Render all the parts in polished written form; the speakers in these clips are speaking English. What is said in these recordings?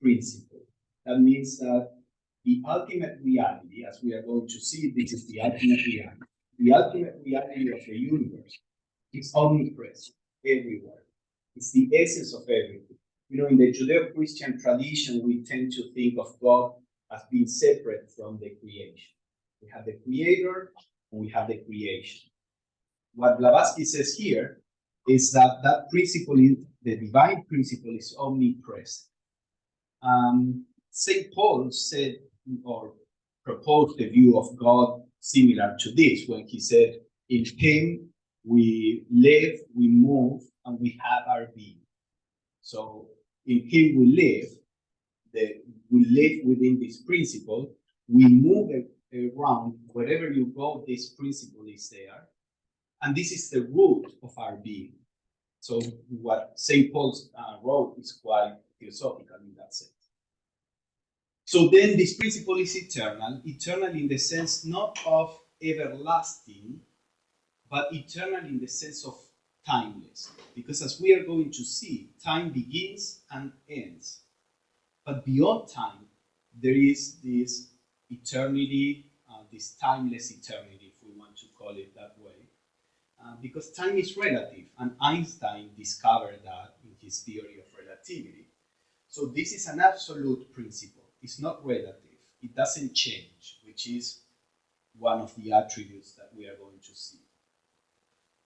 principle. That means that the ultimate reality, as we are going to see, this is the ultimate reality. The ultimate reality of the universe is omnipresent everywhere. It's the essence of everything. You know, in the Judeo-Christian tradition, we tend to think of God as being separate from the creation. We have the creator and we have the creation. What Blavatsky says here is that that principle, the divine principle, is omnipresent. St. Paul said or proposed the view of God similar to this when he said, in him we live, we move, and we have our being. So in him we live, we live within this principle, we move around, wherever you go, this principle is there. And this is the root of our being. So what St. Paul wrote is quite philosophical in that sense. So then this principle is eternal in the sense not of everlasting, but eternal in the sense of timeless. Because as we are going to see, time begins and ends. But beyond time, there is this eternity, this timeless eternity, if we want to call it that way. Because time is relative, and Einstein discovered that in his theory of relativity. So this is an absolute principle. It's not relative. It doesn't change, which is one of the attributes that we are going to see.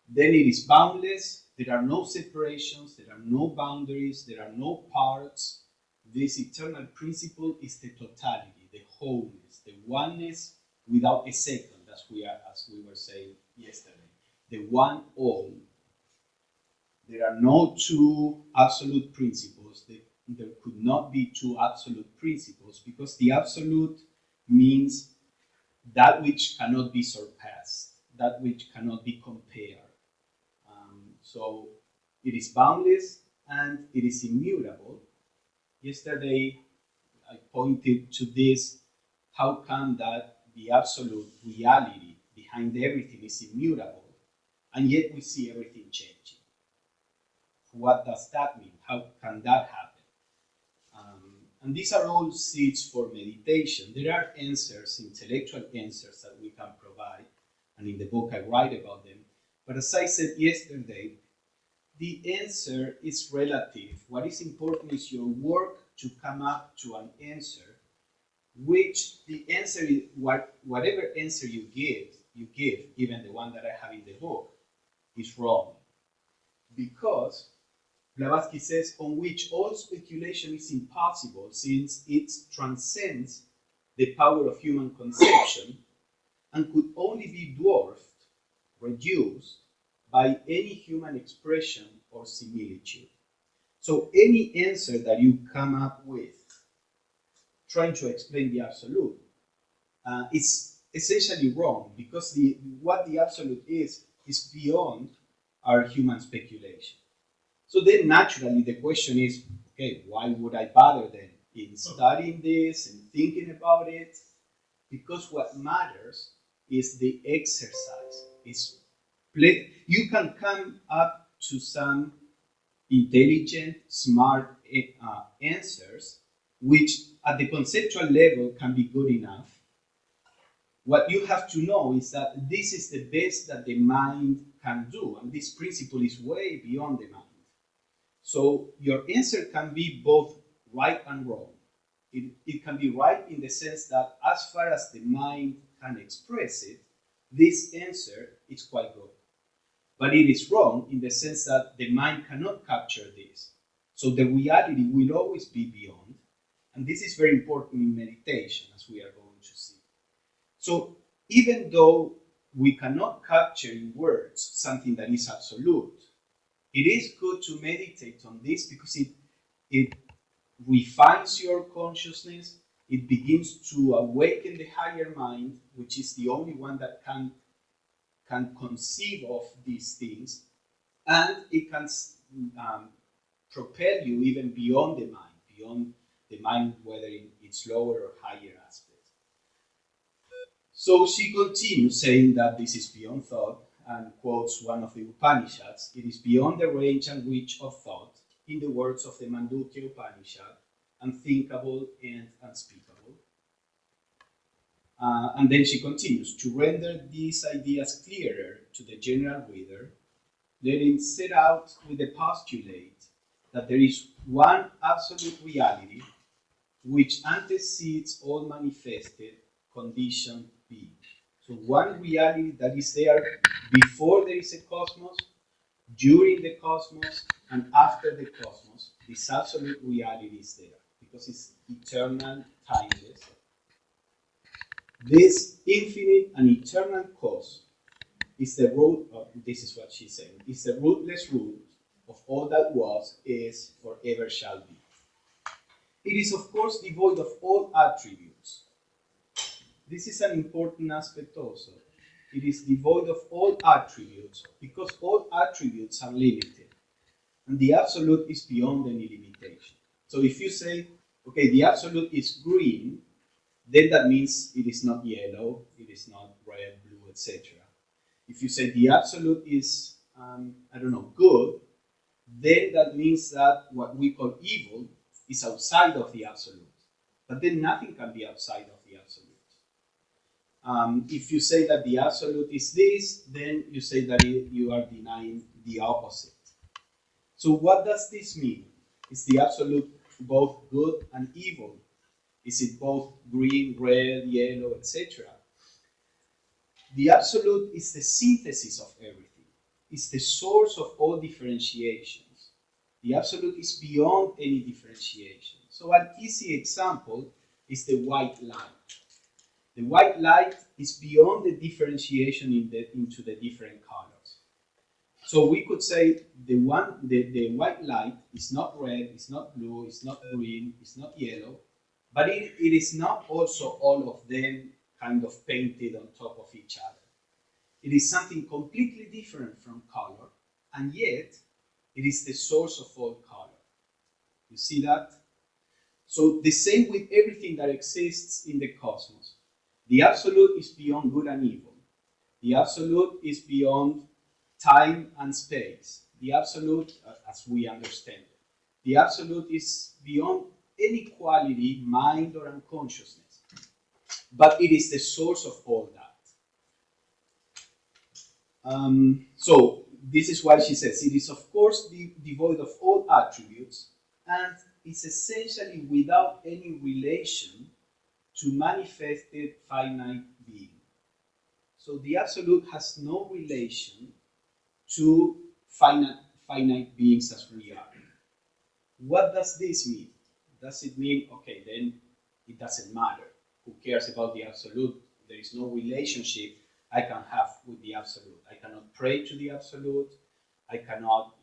Then it is boundless. There are no separations. There are no boundaries. There are no parts. This eternal principle is the totality, the wholeness, the oneness without a second, as we were saying yesterday. The one all. There are no two absolute principles. There could not be two absolute principles, because the absolute means that which cannot be surpassed, that which cannot be compared. So it is boundless and it is immutable. Yesterday I pointed to this. How come that the absolute reality behind everything is immutable, and yet we see everything changing? What does that mean? How can that happen? And these are all seeds for meditation. There are answers, intellectual answers that we can provide, and in the book I write about them. But as I said yesterday, the answer is relative. What is important is your work to come up to an answer, which the answer is, whatever answer you give, even the one that I have in the book, is wrong. Because Blavatsky says, on which all speculation is impossible, since it transcends the power of human conception and could only be dwarfed, reduced, by any human expression or similitude. So any answer that you come up with, trying to explain the absolute, is essentially wrong, because what the absolute is beyond our human speculation. So then naturally the question is, okay, why would I bother then in studying this and thinking about it? Because what matters is the exercise. You can come up to some intelligent, smart answers, which at the conceptual level can be good enough. What you have to know is that this is the best that the mind can do, and this principle is way beyond the mind. So your answer can be both right and wrong. It can be right in the sense that as far as the mind can express it, this answer is quite good. But it is wrong in the sense that the mind cannot capture this. So the reality will always be beyond. And this is very important in meditation, as we are going to see. So even though we cannot capture in words something that is absolute, it is good to meditate on this, because it refines your consciousness. It begins to awaken the higher mind, which is the only one that can conceive of these things, and it can propel you even beyond the mind, whether in its lower or higher aspects. So she continues saying that this is beyond thought, and quotes one of the Upanishads. It is beyond the range and reach of thought, in the words of the Mandukya Upanishad, unthinkable, and unspeakable. And then she continues, to render these ideas clearer to the general reader, let him set out with the postulate that there is one absolute reality which antecedes all manifested conditioned being. So one reality that is there before there is a cosmos, during the cosmos, and after the cosmos. This absolute reality is there because it's eternal, timeless. This infinite and eternal cause is the root of, this is what she's saying, is the rootless root of all that was, is, or ever shall be. It is, of course, devoid of all attributes. This is an important aspect also. It is devoid of all attributes because all attributes are limited and the absolute is beyond any limitation. So if you say, okay, the absolute is green, then that means it is not yellow, it is not red, blue, etc. If you say the absolute is, I don't know, good, then that means that what we call evil is outside of the absolute. But then nothing can be outside of the absolute. If you say that the absolute is this, then you say that you are denying the opposite. So what does this mean? Is the absolute both good and evil? Is it both green, red, yellow, etc.? The absolute is the synthesis of everything. It's the source of all differentiations. The absolute is beyond any differentiation. So an easy example is the white light. The white light is beyond the differentiation into the different colors. So we could say the white light is not red, it's not blue, it's not green, it's not yellow, but it is not also all of them kind of painted on top of each other. It is something completely different from color, and yet it is the source of all color. You see that? So the same with everything that exists in the cosmos. The absolute is beyond good and evil. The absolute is beyond time and space. The absolute, as we understand it. The absolute is beyond any quality, mind or unconsciousness. But it is the source of all that. So this is why she says, it is of course devoid of all attributes and is essentially without any relation to manifested finite being. So the absolute has no relation to finite beings as we are. What does this mean? Does it mean, okay, then it doesn't matter? Who cares about the absolute? There is no relationship I can have with the absolute. I cannot pray to the absolute. I cannot,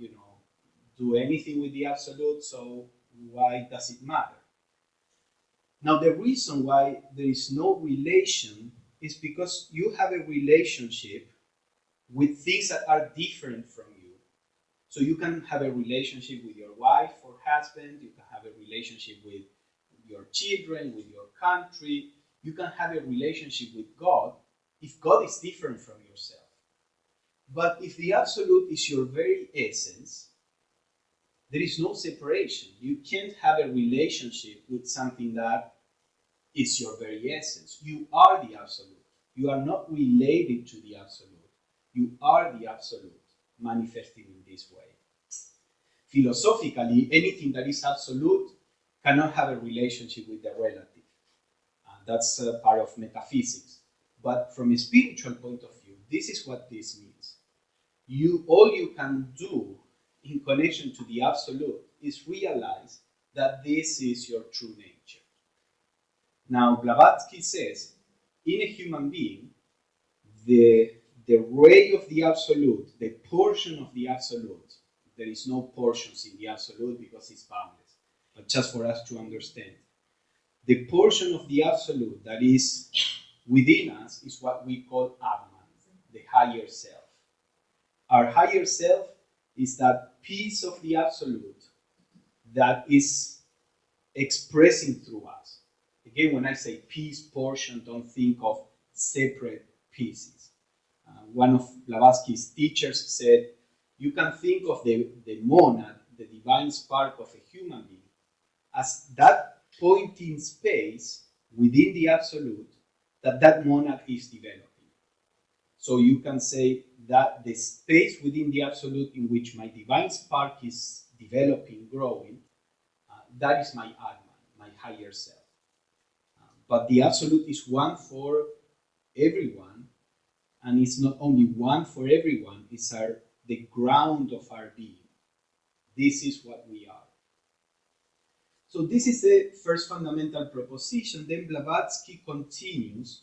do anything with the absolute, so why does it matter? Now, the reason why there is no relation is because you have a relationship with things that are different from you. So you can have a relationship with your wife or husband, you can have a relationship with your children, with your country, you can have a relationship with God if God is different from yourself. But if the absolute is your very essence, there is no separation. You can't have a relationship with something that is your very essence. You are the absolute. You are not related to the absolute. You are the absolute, manifesting in this way. Philosophically, anything that is absolute cannot have a relationship with the relative. That's part of metaphysics. But from a spiritual point of view, this is what this means. All you can do in connection to the absolute is realize that this is your true nature. Now, Blavatsky says, in a human being, the ray of the absolute, the portion of the absolute, there is no portions in the absolute because it's boundless, but just for us to understand, the portion of the absolute that is within us is what we call Atman, the higher self. Our higher self is that piece of the absolute that is expressing through us. Again, when I say piece, portion, don't think of separate pieces. One of Blavatsky's teachers said, you can think of the monad, the divine spark of a human being, as that point in space within the absolute that monad is developing. So you can say that the space within the absolute in which my divine spark is developing, growing, that is my Atman, my higher self. But the absolute is one for everyone, and it's not only one for everyone, it's the ground of our being. This is what we are. So this is the first fundamental proposition. Then Blavatsky continues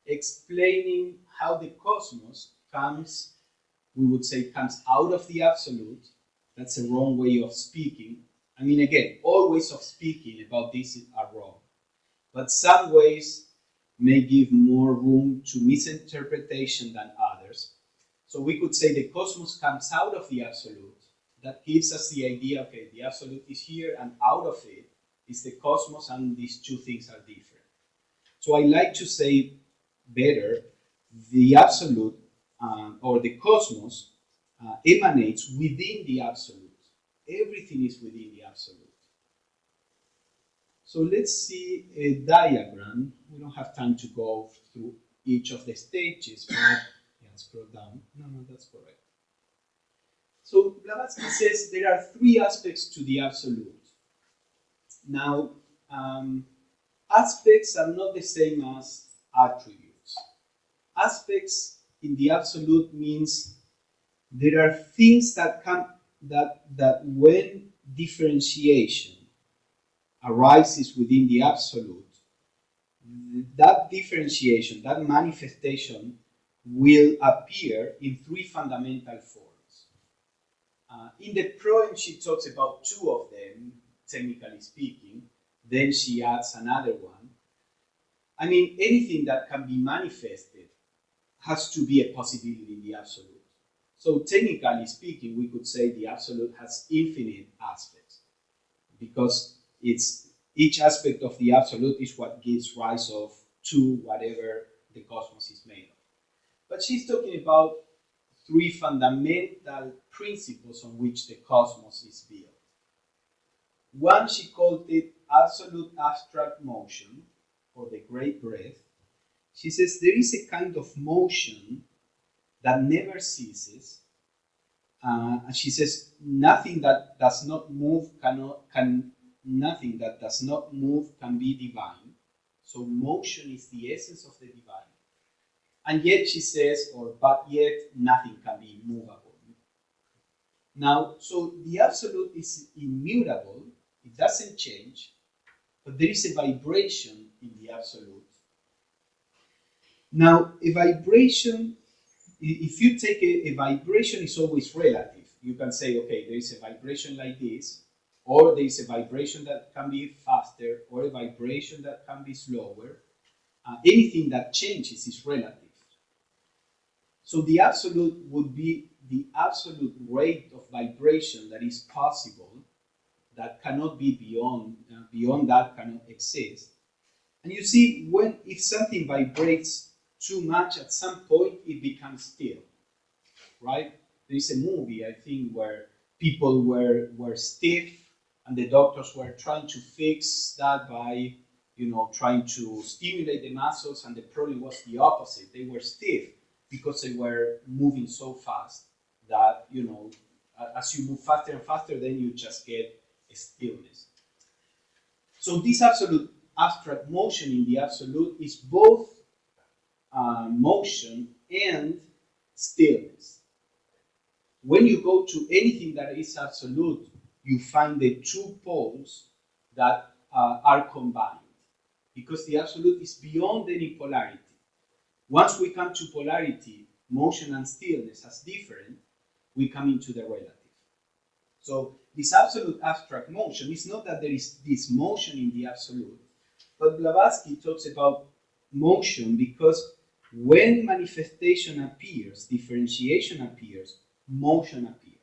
explaining how the cosmos comes, we would say, comes out of the absolute. That's a wrong way of speaking. I mean, again, all ways of speaking about this are wrong. But some ways may give more room to misinterpretation than others. So we could say the cosmos comes out of the absolute. That gives us the idea, okay, the absolute is here, and out of it is the cosmos, and these two things are different. So I like to say better, the absolute or the cosmos emanates within the absolute. Everything is within the absolute. So let's see a diagram. We don't have time to go through each of the stages, but yeah, scroll down. No, that's correct. So Blavatsky says there are three aspects to the absolute. Now, aspects are not the same as attributes. Aspects in the absolute means there are things that come that when differentiation arises within the absolute, that differentiation, that manifestation will appear in three fundamental forms. In the poem, she talks about two of them, technically speaking. Then she adds another one. I mean, anything that can be manifested has to be a possibility in the absolute. So technically speaking, we could say the absolute has infinite aspects because each aspect of the absolute is what gives rise to whatever the cosmos is made of. But she's talking about three fundamental principles on which the cosmos is built. One, she called it absolute abstract motion, or the great breath. She says there is a kind of motion that never ceases. And she says nothing that does not move nothing that does not move can be divine. So motion is the essence of the divine. And yet she says, but yet nothing can be movable. Now, so the absolute is immutable, it doesn't change, but there is a vibration in the absolute. Now, a vibration, if you take a vibration, is always relative. You can say, okay, there is a vibration like this, or there is a vibration that can be faster, or a vibration that can be slower. Anything that changes is relative. So the absolute would be the absolute rate of vibration that is possible, that cannot be beyond that cannot exist. And you see, if something vibrates too much, at some point it becomes still, right? There is a movie, I think, where people were stiff, and the doctors were trying to fix that by, trying to stimulate the muscles, and the problem was the opposite. They were stiff because they were moving so fast that, as you move faster and faster, then you just get a stillness. So this absolute abstract motion in the absolute is both motion and stillness. When you go to anything that is absolute, you find the two poles that are combined, because the absolute is beyond any polarity. Once we come to polarity, motion and stillness as different, we come into the relative. So this absolute abstract motion is not that there is this motion in the absolute, but Blavatsky talks about motion because when manifestation appears, differentiation appears, motion appears.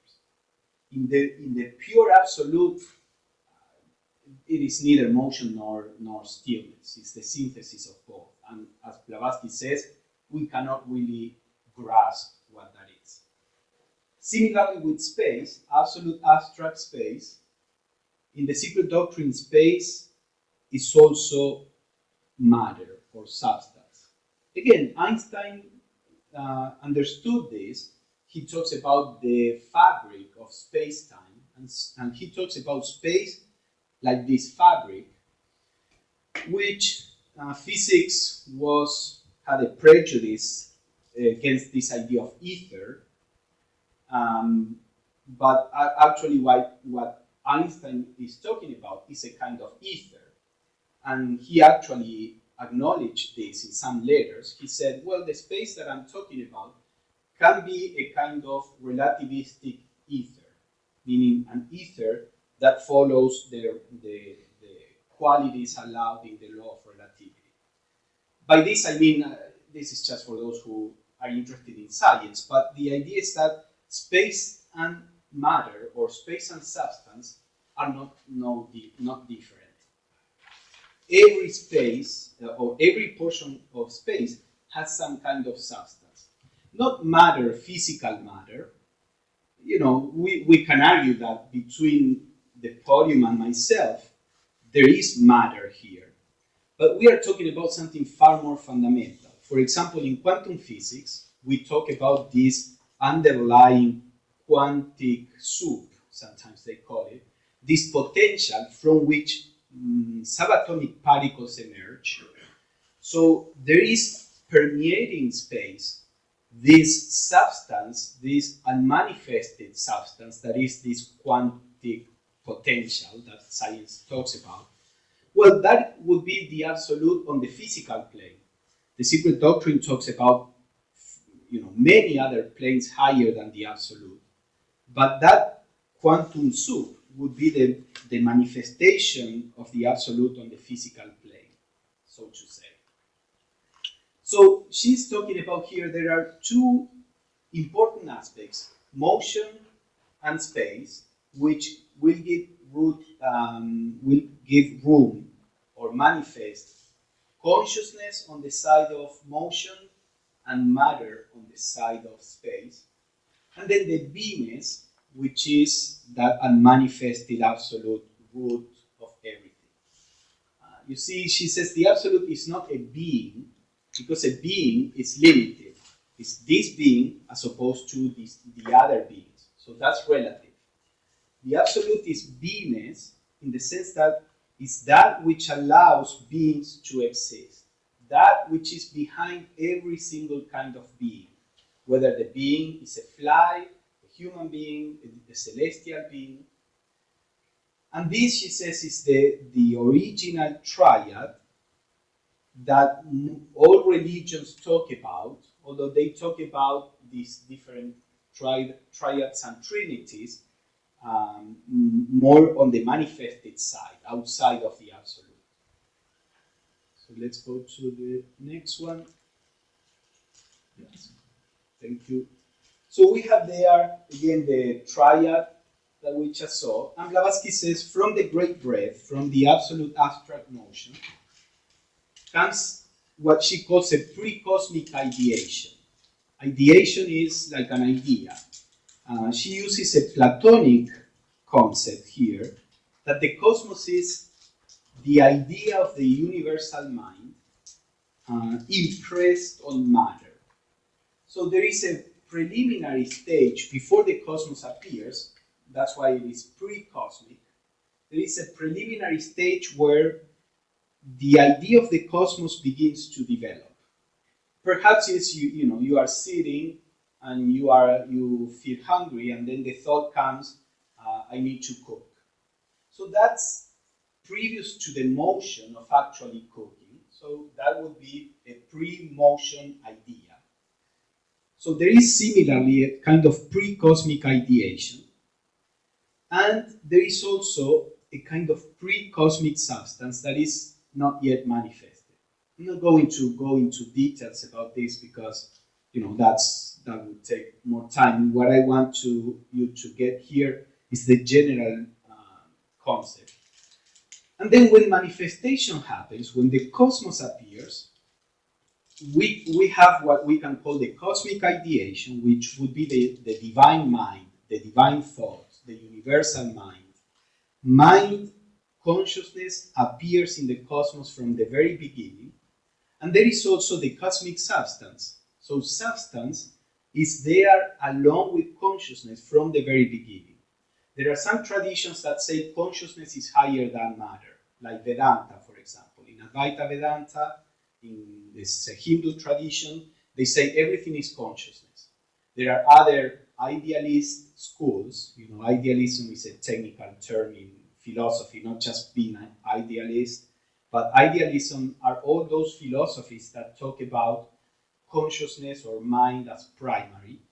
In the pure absolute, it is neither motion nor stillness. It's the synthesis of both. And as Blavatsky says, we cannot really grasp what that is. Similarly with space, absolute abstract space, in the secret doctrine, space is also matter or substance. Again, Einstein understood this. He talks about the fabric of space-time, and he talks about space like this fabric, which physics had a prejudice against this idea of ether. But actually, what Einstein is talking about is a kind of ether. And he actually acknowledged this in some letters. He said, well, the space that I'm talking about can be a kind of relativistic ether, meaning an ether that follows the qualities allowed in the law of relativity. By this, I mean, this is just for those who are interested in science, but the idea is that space and matter, or space and substance, are not different. Every space or every portion of space has some kind of substance. Not matter, physical matter. You know, we can argue that between the podium and myself, there is matter here. But we are talking about something far more fundamental. For example, in quantum physics, we talk about this underlying quantic soup, sometimes they call it, this potential from which subatomic particles emerge. So there is permeating space this substance, this unmanifested substance that is this quantic potential that science talks about. Well, that would be the absolute on the physical plane. The secret doctrine talks about many other planes higher than the absolute. But that quantum soup would be the manifestation of the absolute on the physical plane, so to say. So she's talking about here, there are two important aspects, motion and space, which will give room or manifest consciousness on the side of motion and matter on the side of space. And then the beingness, which is that unmanifested absolute root of everything. You see, she says the absolute is not a being, because a being is limited. It's this being as opposed to the other beings. So that's relative. The absolute is beingness in the sense that it's that which allows beings to exist, that which is behind every single kind of being, whether the being is a fly, a human being, a celestial being. And this, she says, is the original triad that all religions talk about, although they talk about these different triads and trinities, more on the manifested side, outside of the absolute. So let's go to the next one. Yes. Thank you. So we have there, again, the triad that we just saw. And Blavatsky says, from the great breath, from the absolute abstract motion, comes what she calls a pre-cosmic ideation. Ideation is like an idea. She uses a Platonic concept here, that the cosmos is the idea of the universal mind impressed on matter. So there is a preliminary stage before the cosmos appears, that's why it is pre-cosmic. There is a preliminary stage where the idea of the cosmos begins to develop. Perhaps it's you are sitting and you feel hungry, and then the thought comes, I need to cook. So that's previous to the motion of actually cooking. So that would be a pre-motion idea. So there is similarly a kind of pre-cosmic ideation. And there is also a kind of pre-cosmic substance that is not yet manifested. I'm not going to go into details about this because that would take more time. What I want you to get here is the general concept. And then when manifestation happens, when the cosmos appears, we have what we can call the cosmic ideation, which would be the divine mind, the divine thought, the universal mind. mind, consciousness appears in the cosmos from the very beginning, and there is also the cosmic substance. So substance is there along with consciousness from the very beginning. There are some traditions that say consciousness is higher than matter, like Vedanta, for example. In Advaita Vedanta, in this Hindu tradition, they say everything is consciousness. There are other idealist schools. Idealism is a technical term in philosophy, not just being an idealist, but idealism are all those philosophies that talk about consciousness or mind as primary.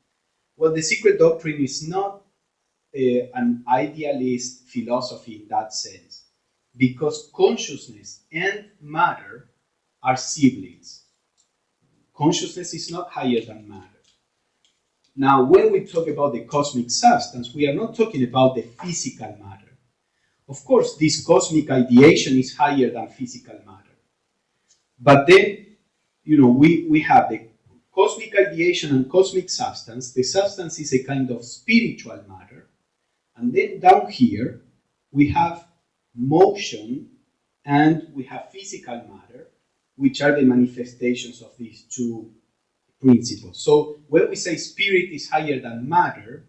Well, the secret doctrine is not an idealist philosophy in that sense, because consciousness and matter are siblings. Consciousness is not higher than matter. Now, when we talk about the cosmic substance, we are not talking about the physical matter. Of course, this cosmic ideation is higher than physical matter. But then, we have the cosmic ideation and cosmic substance. The substance is a kind of spiritual matter. And then down here, we have motion and we have physical matter, which are the manifestations of these two principles. So when we say spirit is higher than matter,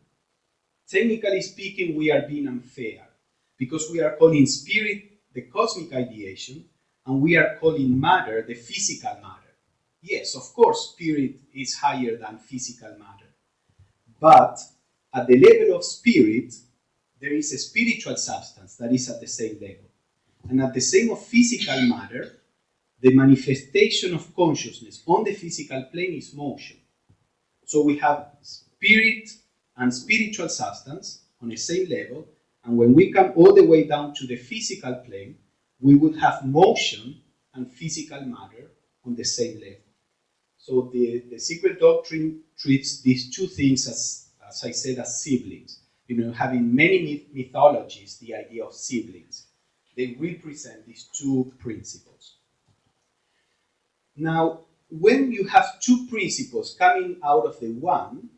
technically speaking, we are being unfair, because we are calling spirit the cosmic ideation, and we are calling matter the physical matter. Yes, of course, spirit is higher than physical matter. But at the level of spirit, there is a spiritual substance that is at the same level. And at the same of physical matter, the manifestation of consciousness on the physical plane is motion. So we have spirit and spiritual substance on the same level, and when we come all the way down to the physical plane, we would have motion and physical matter on the same level. So the secret doctrine treats these two things as I said, as siblings. Having many mythologies, the idea of siblings. They represent these two principles. Now, when you have two principles coming out of the one,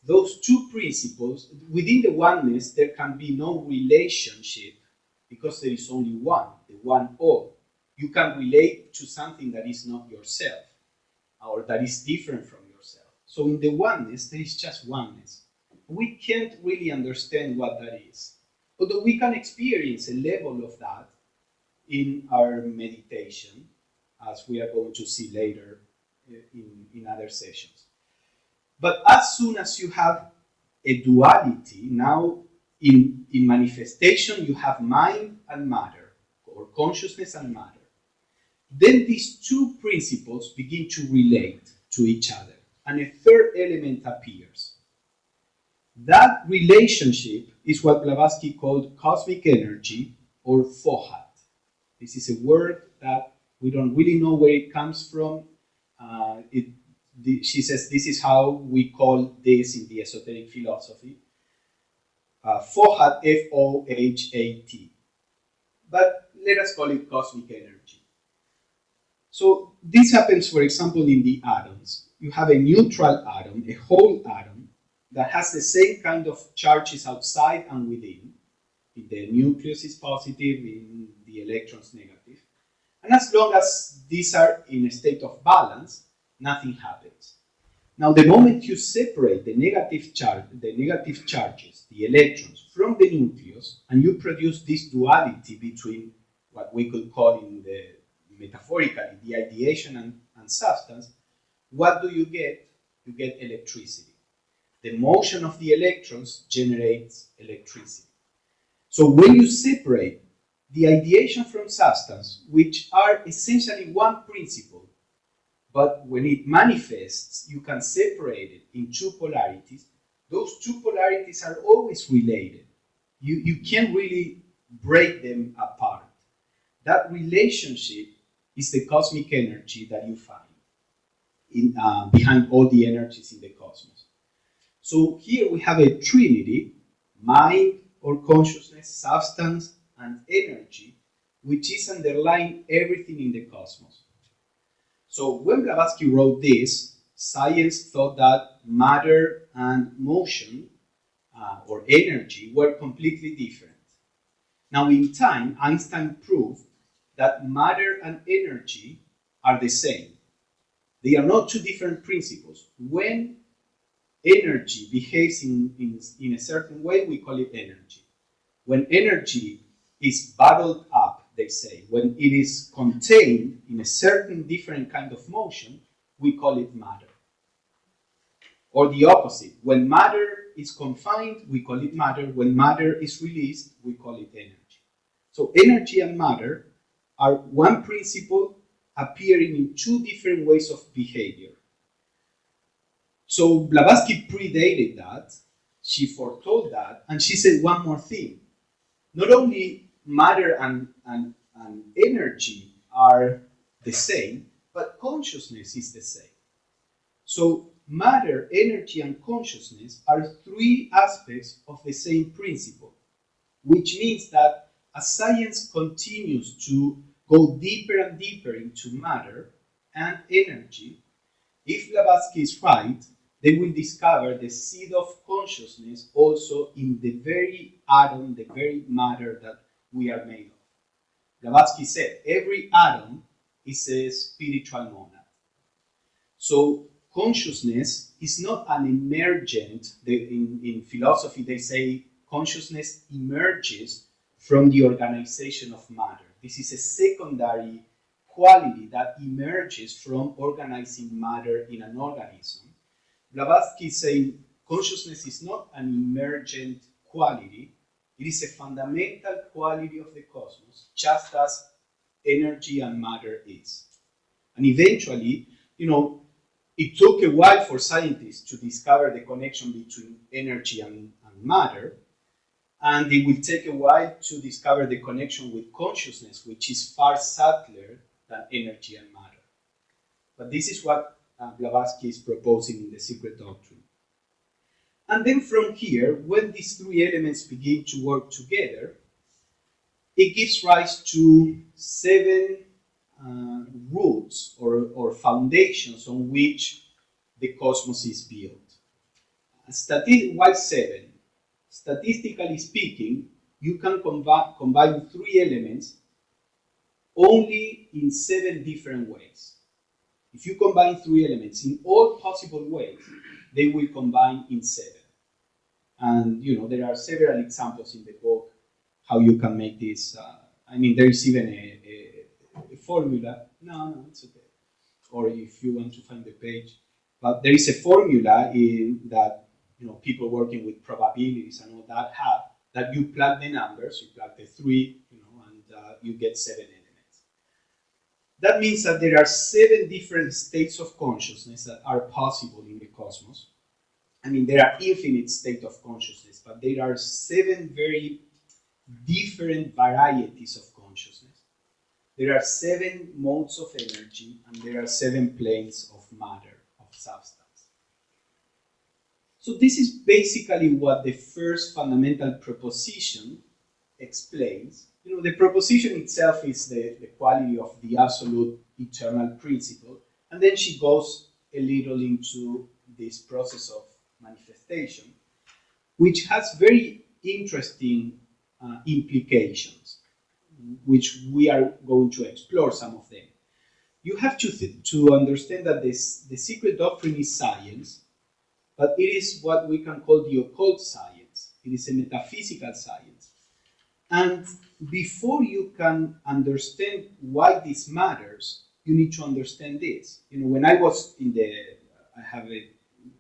those two principles, within the oneness, there can be no relationship because there is only one, the one all. You can relate to something that is not yourself or that is different from yourself. So in the oneness, there is just oneness. We can't really understand what that is, although we can experience a level of that in our meditation, as we are going to see later in other sessions. But as soon as you have a duality, now in manifestation you have mind and matter, or consciousness and matter. Then these two principles begin to relate to each other, and a third element appears. That relationship is what Blavatsky called cosmic energy, or fohat. This is a word that we don't really know where it comes from. She says this is how we call this in the esoteric philosophy. Fohat, F-O-H-A-T. But let us call it cosmic energy. So this happens, for example, in the atoms. You have a neutral atom, a whole atom, that has the same kind of charges outside and within. The nucleus is positive, in the electrons negative. And as long as these are in a state of balance, nothing happens. Now, the moment you separate the negative charges, the electrons, from the nucleus, and you produce this duality between what we could call metaphorically, the ideation and substance, what do you get? You get electricity. The motion of the electrons generates electricity. So when you separate the ideation from substance, which are essentially one principle, but when it manifests, you can separate it in two polarities. Those two polarities are always related. You can't really break them apart. That relationship is the cosmic energy that you find behind all the energies in the cosmos. So here we have a trinity, mind or consciousness, substance, and energy, which is underlying everything in the cosmos. So when Blavatsky wrote this, science thought that matter and motion or energy were completely different. Now, in time, Einstein proved that matter and energy are the same. They are not two different principles. When energy behaves in a certain way, we call it energy. When energy is bottled up, they say, when it is contained in a certain different kind of motion, we call it matter. Or the opposite, when matter is confined, we call it matter. When matter is released, we call it energy. So energy and matter are one principle appearing in two different ways of behavior. So Blavatsky predated that, she foretold that, and she said one more thing. Not only matter and energy are the same, but consciousness is the same. So matter, energy, and consciousness are three aspects of the same principle, which means that as science continues to go deeper and deeper into matter and energy, if Blavatsky is right, they will discover the seed of consciousness also in the very atom, the very matter that we are made of. Blavatsky said every atom is a spiritual monad. So consciousness is not an emergent. In philosophy, they say consciousness emerges from the organization of matter. This is a secondary quality that emerges from organizing matter in an organism. Blavatsky is saying consciousness is not an emergent quality, it is a fundamental quality of the cosmos, just as energy and matter is. And eventually, it took a while for scientists to discover the connection between energy and matter, and it will take a while to discover the connection with consciousness, which is far subtler than energy and matter. But this is what Blavatsky is proposing in The Secret Doctrine. And then from here, when these three elements begin to work together, it gives rise to seven roots or foundations on which the cosmos is built. Why seven? Statistically speaking, you can combine three elements only in seven different ways. If you combine three elements in all possible ways, they will combine in seven. And there are several examples in the book how you can make this. There is even a formula. No, it's okay. Or if you want to find the page, but there is a formula that people working with probabilities and all that have, that you plug the numbers, you plug the three, and you get seven elements. That means that there are seven different states of consciousness that are possible in the cosmos. There are infinite states of consciousness, but there are seven very different varieties of consciousness. There are seven modes of energy, and there are seven planes of matter, of substance. So this is basically what the first fundamental proposition explains. The proposition itself is the quality of the absolute eternal principle, and then she goes a little into this process of manifestation, which has very interesting implications, which we are going to explore some of them. You have to understand that the secret doctrine is science, but it is what we can call the occult science. It is a metaphysical science. And before you can understand why this matters, you need to understand this. When I was I have a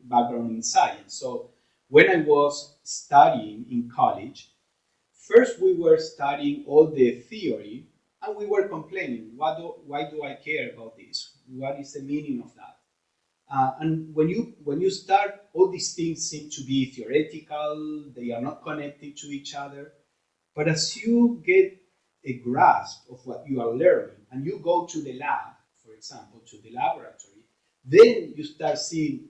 background in science, so when I was studying in college, first we were studying all the theory, and we were complaining, why do I care about this? What is the meaning of that? And when you start, all these things seem to be theoretical, they are not connected to each other. But as you get a grasp of what you are learning, and you go to the lab, for example, to the laboratory, then you start seeing,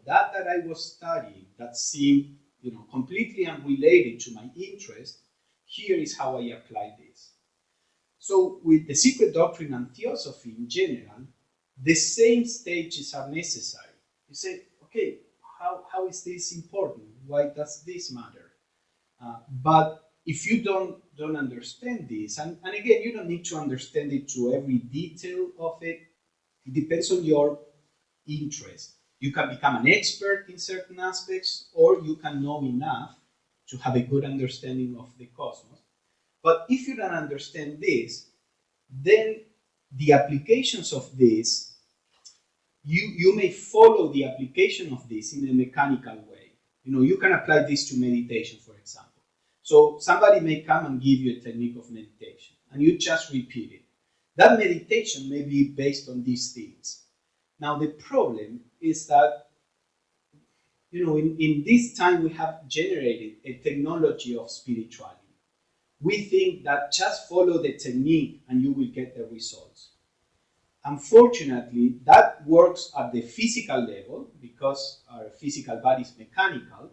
that I was studying, that seemed completely unrelated to my interest, here is how I apply this. So with the secret doctrine and theosophy in general, the same stages are necessary. You say, okay, how is this important? Why does this matter? But if you don't understand this, and again, you don't need to understand it to every detail of it. It depends on your interest. You can become an expert in certain aspects, or you can know enough to have a good understanding of the cosmos. But if you don't understand this, then the applications of this, you may follow the application of this in a mechanical way. You can apply this to meditation, for example. So somebody may come and give you a technique of meditation, and you just repeat it. That meditation may be based on these things. Now, the problem is that, in this time we have generated a technology of spirituality. We think that just follow the technique and you will get the results. Unfortunately, that works at the physical level because our physical body is mechanical.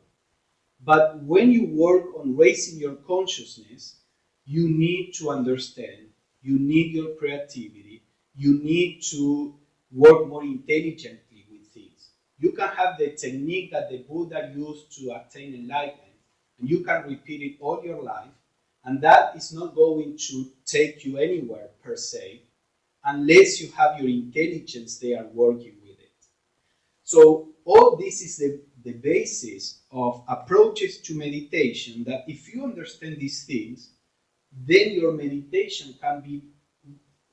But when you work on raising your consciousness, you need to understand, you need your creativity, you need to work more intelligently with things. You can have the technique that the Buddha used to attain enlightenment, and you can repeat it all your life, and that is not going to take you anywhere per se, unless you have your intelligence there working with it. So all this is the basis of approaches to meditation, that if you understand these things, then your meditation can be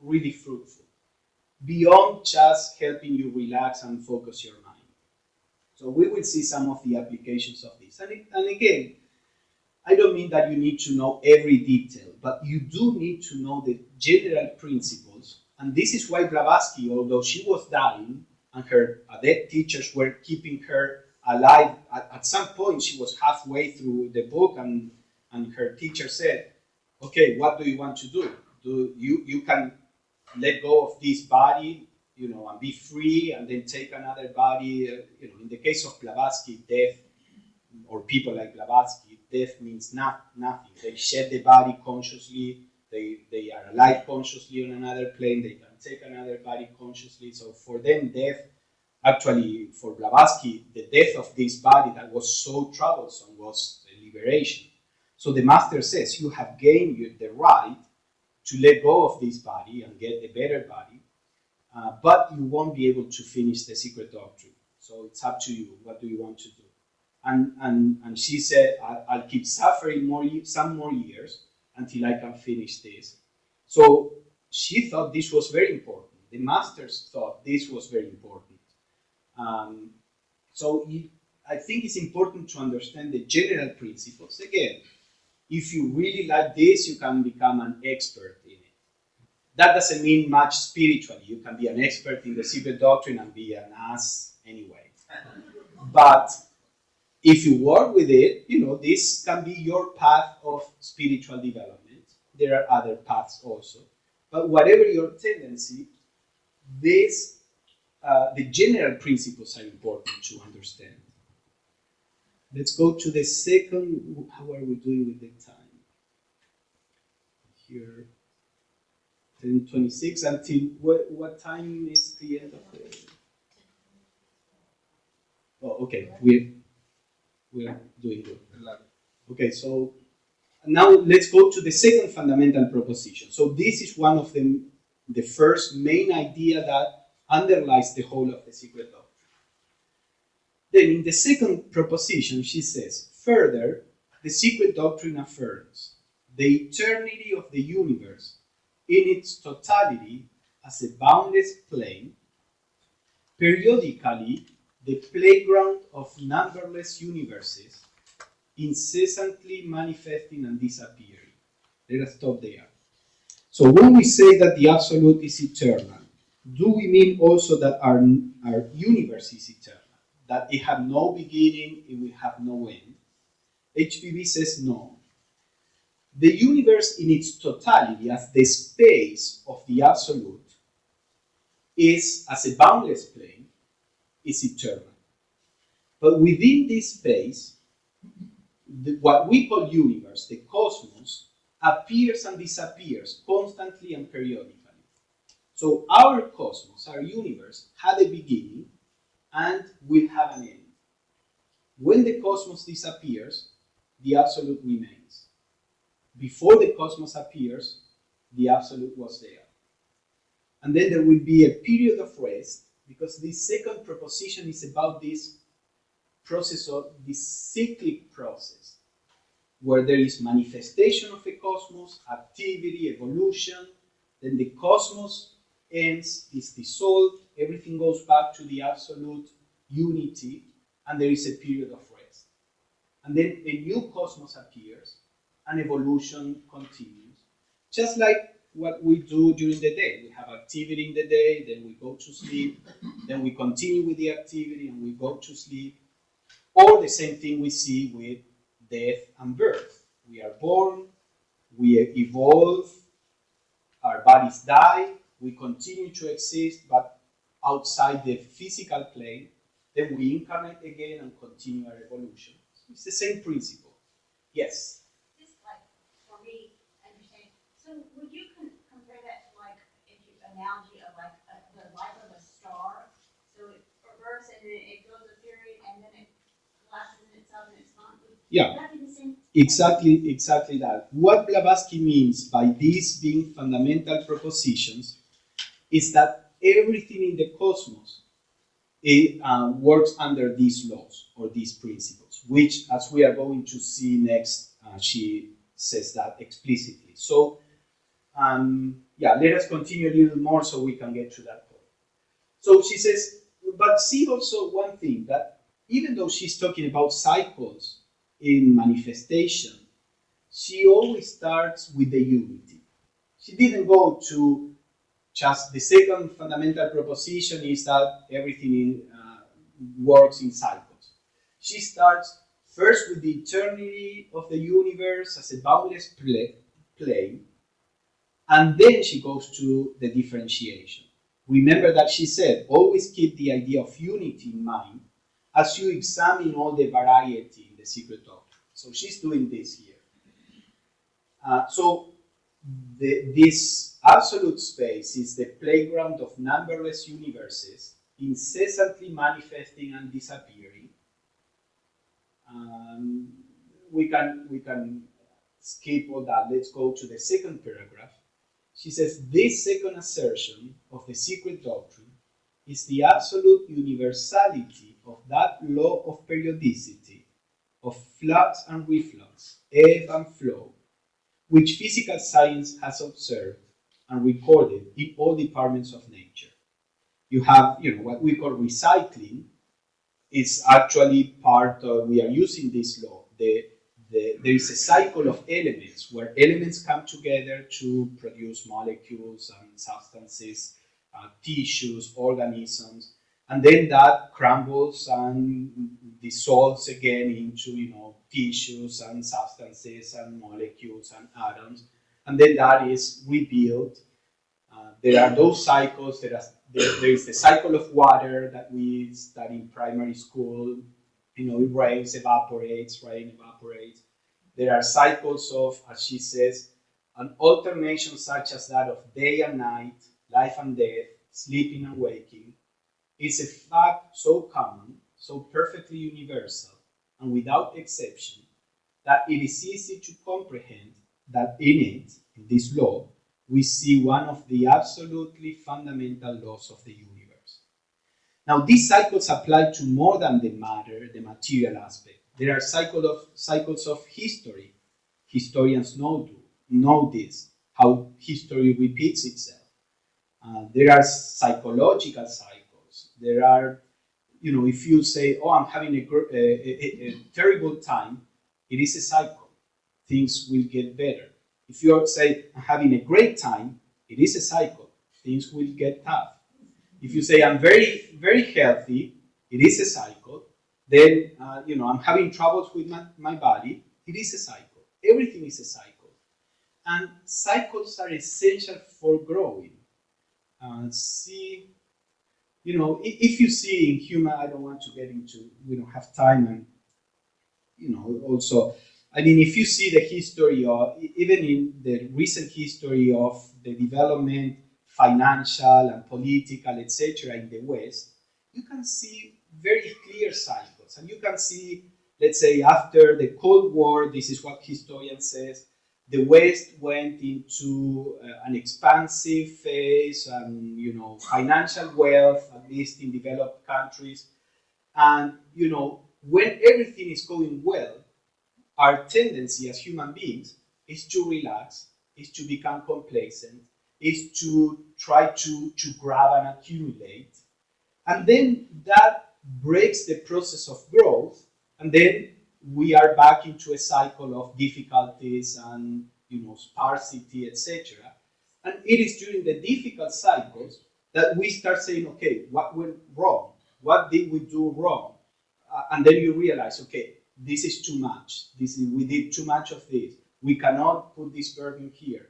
really fruitful, beyond just helping you relax and focus your mind. So we will see some of the applications of this. And again, I don't mean that you need to know every detail, but you do need to know the general principles. And this is why Blavatsky, although she was dying and her dead teachers were keeping her alive, at some point she was halfway through the book, and her teacher said, okay, what do you want to do? You can let go of this body, and be free, and then take another body. In the case of Blavatsky, death, or people like Blavatsky, death means nothing. They shed the body consciously. They are alive consciously on another plane. They can take another body consciously. So for them, death, actually, for Blavatsky, the death of this body that was so troublesome was a liberation. So the master says, you have gained the right to let go of this body and get a better body, but you won't be able to finish the secret doctrine. So it's up to you. What do you want to do? And she said, I'll keep suffering some more years until I can finish this. So she thought this was very important. The masters thought this was very important. I think it's important to understand the general principles. Again, if you really like this, you can become an expert in it. That doesn't mean much spiritually. You can be an expert in the secret doctrine and be an ass anyway. But if you work with it, this can be your path of spiritual development. There are other paths also. But whatever your tendency, the general principles are important to understand. Let's go to the second. How are we doing with the time? Here, 10:26 until what time is the end of the? Oh, okay. We're doing good. Okay, so now let's go to the second fundamental proposition. So this is one of the first main idea that underlies the whole of the secret doctrine. Then in the second proposition, she says, further, the secret doctrine affirms the eternity of the universe in its totality as a boundless plane, periodically the playground of numberless universes, incessantly manifesting and disappearing. Let us stop there. So when we say that the Absolute is eternal, do we mean also that our universe is eternal? That it had no beginning, it will have no end? HPV says no. The universe in its totality, as the space of the Absolute, is, as a boundless plane, is eternal. But within this space, what we call universe, the cosmos, appears and disappears constantly and periodically. So our cosmos, our universe, had a beginning and will have an end. When the cosmos disappears, the Absolute remains. before the cosmos appears, the absolute was there. And then there will be a period of rest, because this second proposition is about this process of this cyclic process, where there is manifestation of a cosmos, activity, evolution, then the cosmos ends, is dissolved, everything goes back to the absolute unity, and there is a period of rest. And then a new cosmos appears, and evolution continues. Just like what we do during the day. We have activity in the day, then we go to sleep, then we continue with the activity, and we go to sleep. Or the same thing we see with death and birth. We are born, we evolve, our bodies die, we continue to exist, but outside the physical plane, then we incarnate again and continue our evolution. It's the same principle. Yes? Just like, for me, understand, so would you compare that to like, if you analogy of like the life of a star? So it reverses and then it goes a period and then it collapses in itself and it's gone? Yeah, exactly that. What Blavatsky means by these being fundamental propositions is that everything in the cosmos works under these laws or these principles, which, as we are going to see next, she says that explicitly. So, yeah, let us continue a little more so we can get to that point. So she says, but see also one thing, that even though she's talking about cycles in manifestation, she always starts with the unity. She didn't go to just the second fundamental proposition is that everything works in cycles. She starts first with the eternity of the universe as a boundless plane, and then she goes to the differentiation. Remember that she said, always keep the idea of unity in mind as you examine all the variety in the secret doctrine. So she's doing this here. So this absolute space is the playground of numberless universes, incessantly manifesting and disappearing. We can skip all that. Let's go to the second paragraph. She says, this second assertion of the secret doctrine is the absolute universality of that law of periodicity, of flux and reflux, ebb and flow, which physical science has observed and recorded in all departments of nature. You have, what we call recycling is actually part of, we are using this law. There is a cycle of elements where elements come together to produce molecules and substances, tissues, organisms, and then that crumbles and dissolves again into tissues and substances and molecules and atoms, and then that is rebuilt. There are those cycles. There is the cycle of water that we study in primary school. It rains, evaporates, rain evaporates. There are cycles of, as she says, an alternation such as that of day and night, life and death, sleeping and waking, is a fact so common, so perfectly universal, and without exception, that it is easy to comprehend that in it, in this law, we see one of the absolutely fundamental laws of the universe. Now, these cycles apply to more than the matter, the material aspect. There are cycles of history. Historians know this, how history repeats itself. There are psychological cycles. There are, if you say, oh, I'm having a terrible time, it is a cycle. Things will get better. If you say, I'm having a great time, it is a cycle. Things will get tough. If you say, I'm very, very healthy, it is a cycle. Then, I'm having troubles with my body, it is a cycle. Everything is a cycle. And cycles are essential for growing. If you see in human, I don't want to get into, we don't have time, and, also, if you see the history of, even in the recent history of the development, financial and political, etc., in the West, you can see very clear cycles. And you can see, let's say, after the Cold War, this is what historians says, the West went into an expansive phase, and financial wealth, at least in developed countries. And when everything is going well, our tendency as human beings is to relax, is to become complacent, is to try to grab and accumulate. And then that breaks the process of growth, and then we are back into a cycle of difficulties and sparsity, etc. And it is during the difficult cycles that we start saying, okay, what went wrong? What did we do wrong? And then you realize, okay, this is too much. We did too much of this. We cannot put this burden here.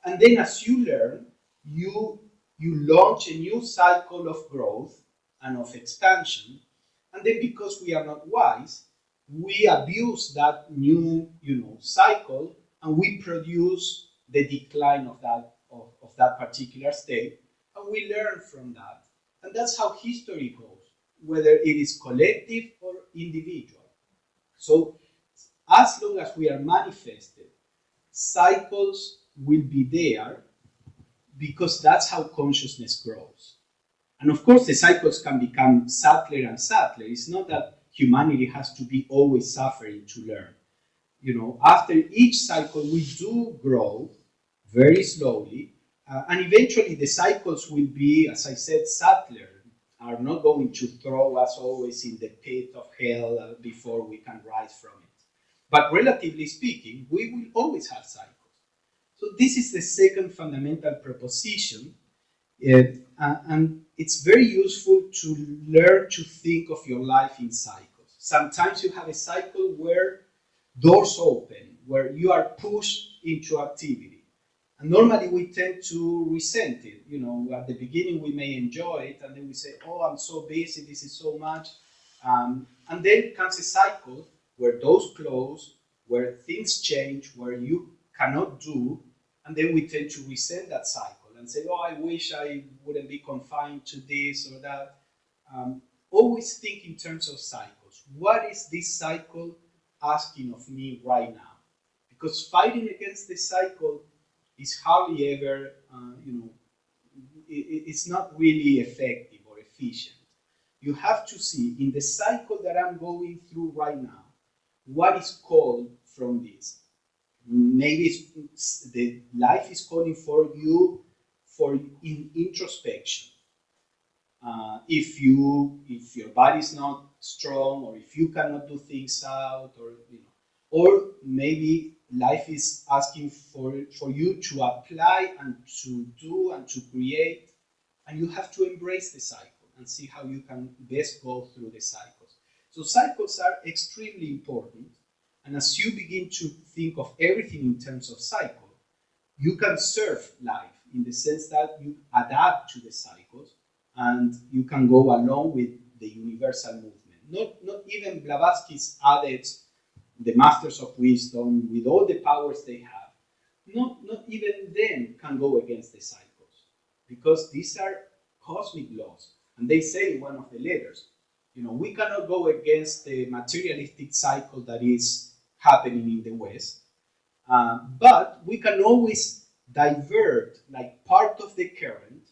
And then as you learn, you launch a new cycle of growth and of expansion. And then because we are not wise, we abuse that new cycle, and we produce the decline of that particular state, and we learn from that. And that's how history goes, whether it is collective or individual. So as long as we are manifested, cycles will be there, because that's how consciousness grows. And of course, the cycles can become subtler and subtler. It's not that humanity has to be always suffering to learn. After each cycle, we do grow very slowly, and eventually the cycles will be, as I said, subtler, are not going to throw us always in the pit of hell before we can rise from it. But relatively speaking, we will always have cycles. So this is the second fundamental proposition, and it's very useful to learn to think of your life in cycles. Sometimes you have a cycle where doors open, where you are pushed into activity. And normally we tend to resent it. At the beginning we may enjoy it, and then we say, oh, I'm so busy, this is so much. And then comes a cycle where doors close, where things change, where you cannot do, and then we tend to resent that cycle and say, oh, I wish I wouldn't be confined to this or that. Always think in terms of cycles. What is this cycle asking of me right now? Because fighting against the cycle is hardly ever, it's not really effective or efficient. You have to see in the cycle that I'm going through right now, what is called from this. Maybe the life is calling for you for introspection. If your body is not strong, or if you cannot do things out, or maybe life is asking for you to apply and to do and to create, and you have to embrace the cycle and see how you can best go through the cycles. So cycles are extremely important, and as you begin to think of everything in terms of cycle, you can serve life in the sense that you adapt to the cycles, and you can go along with the universal movement. Not even Blavatsky's adepts, the masters of wisdom, with all the powers they have, not even them can go against the cycles, because these are cosmic laws. And they say in one of the letters, we cannot go against the materialistic cycle that is happening in the West, but we can always divert, like part of the current,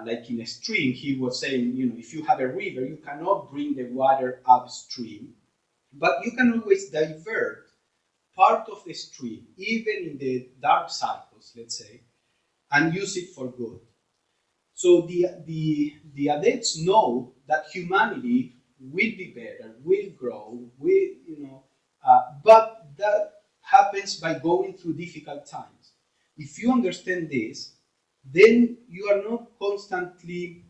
like in a stream. He was saying, if you have a river, you cannot bring the water upstream, but you can always divert part of the stream, even in the dark cycles, let's say, and use it for good. So the adepts know that humanity will be better, will grow, but that happens by going through difficult times. If you understand this, then you are not constantly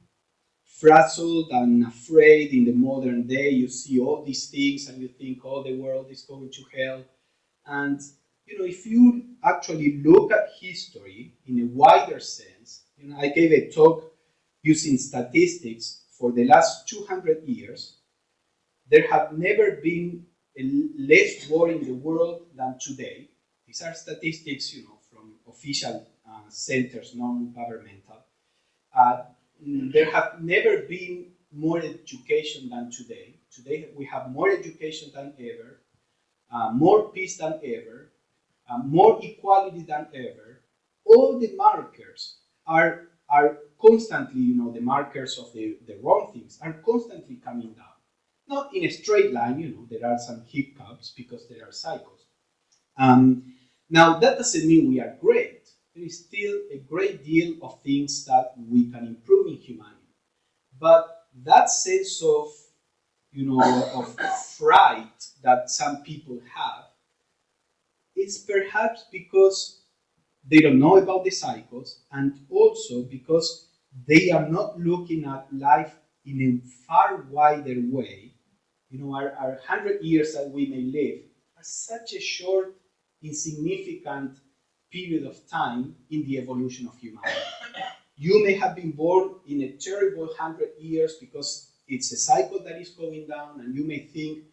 frazzled and afraid in the modern day. You see all these things and you think, oh, the world is going to hell. And if you actually look at history in a wider sense, I gave a talk using statistics for the last 200 years. There have never been less war in the world than today. These are statistics, from official centers, non-governmental. There have never been more education than today. Today we have more education than ever, more peace than ever. more equality than ever, all the markers are constantly, the markers of the wrong things are constantly coming down. Not in a straight line, there are some hiccups because there are cycles. Now, that doesn't mean we are great. There is still a great deal of things that we can improve in humanity. But that sense of, of fright that some people have is perhaps because they don't know about the cycles, and also because they are not looking at life in a far wider way. Our 100 years that we may live are such a short, insignificant period of time in the evolution of humanity. You may have been born in a terrible 100 years because it's a cycle that is going down, and you may think,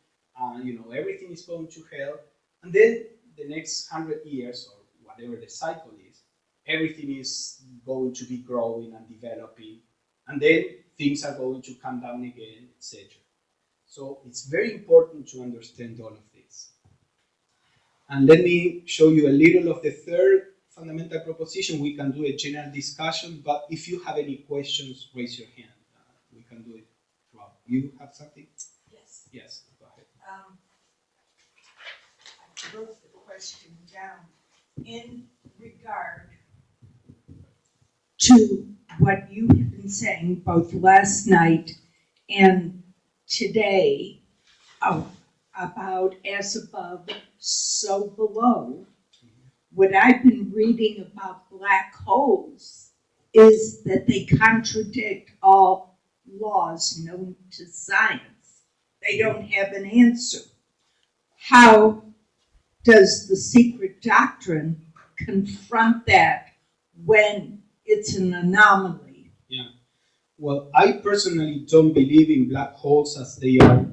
everything is going to hell. And then the next 100 years, or whatever the cycle is, everything is going to be growing and developing. And then things are going to come down again, etc. So it's very important to understand all of this. And let me show you a little of the third fundamental proposition. We can do a general discussion, but if you have any questions, raise your hand. We can do it throughout. You have something? Yes. Yes, go ahead. I wrote the question down in regard to what you have been saying both last night and today about as above, so below. What I've been reading about black holes is that they contradict all laws known to science. They don't have an answer. How does the secret doctrine confront that when it's an anomaly? Yeah. Well, I personally don't believe in black holes as they are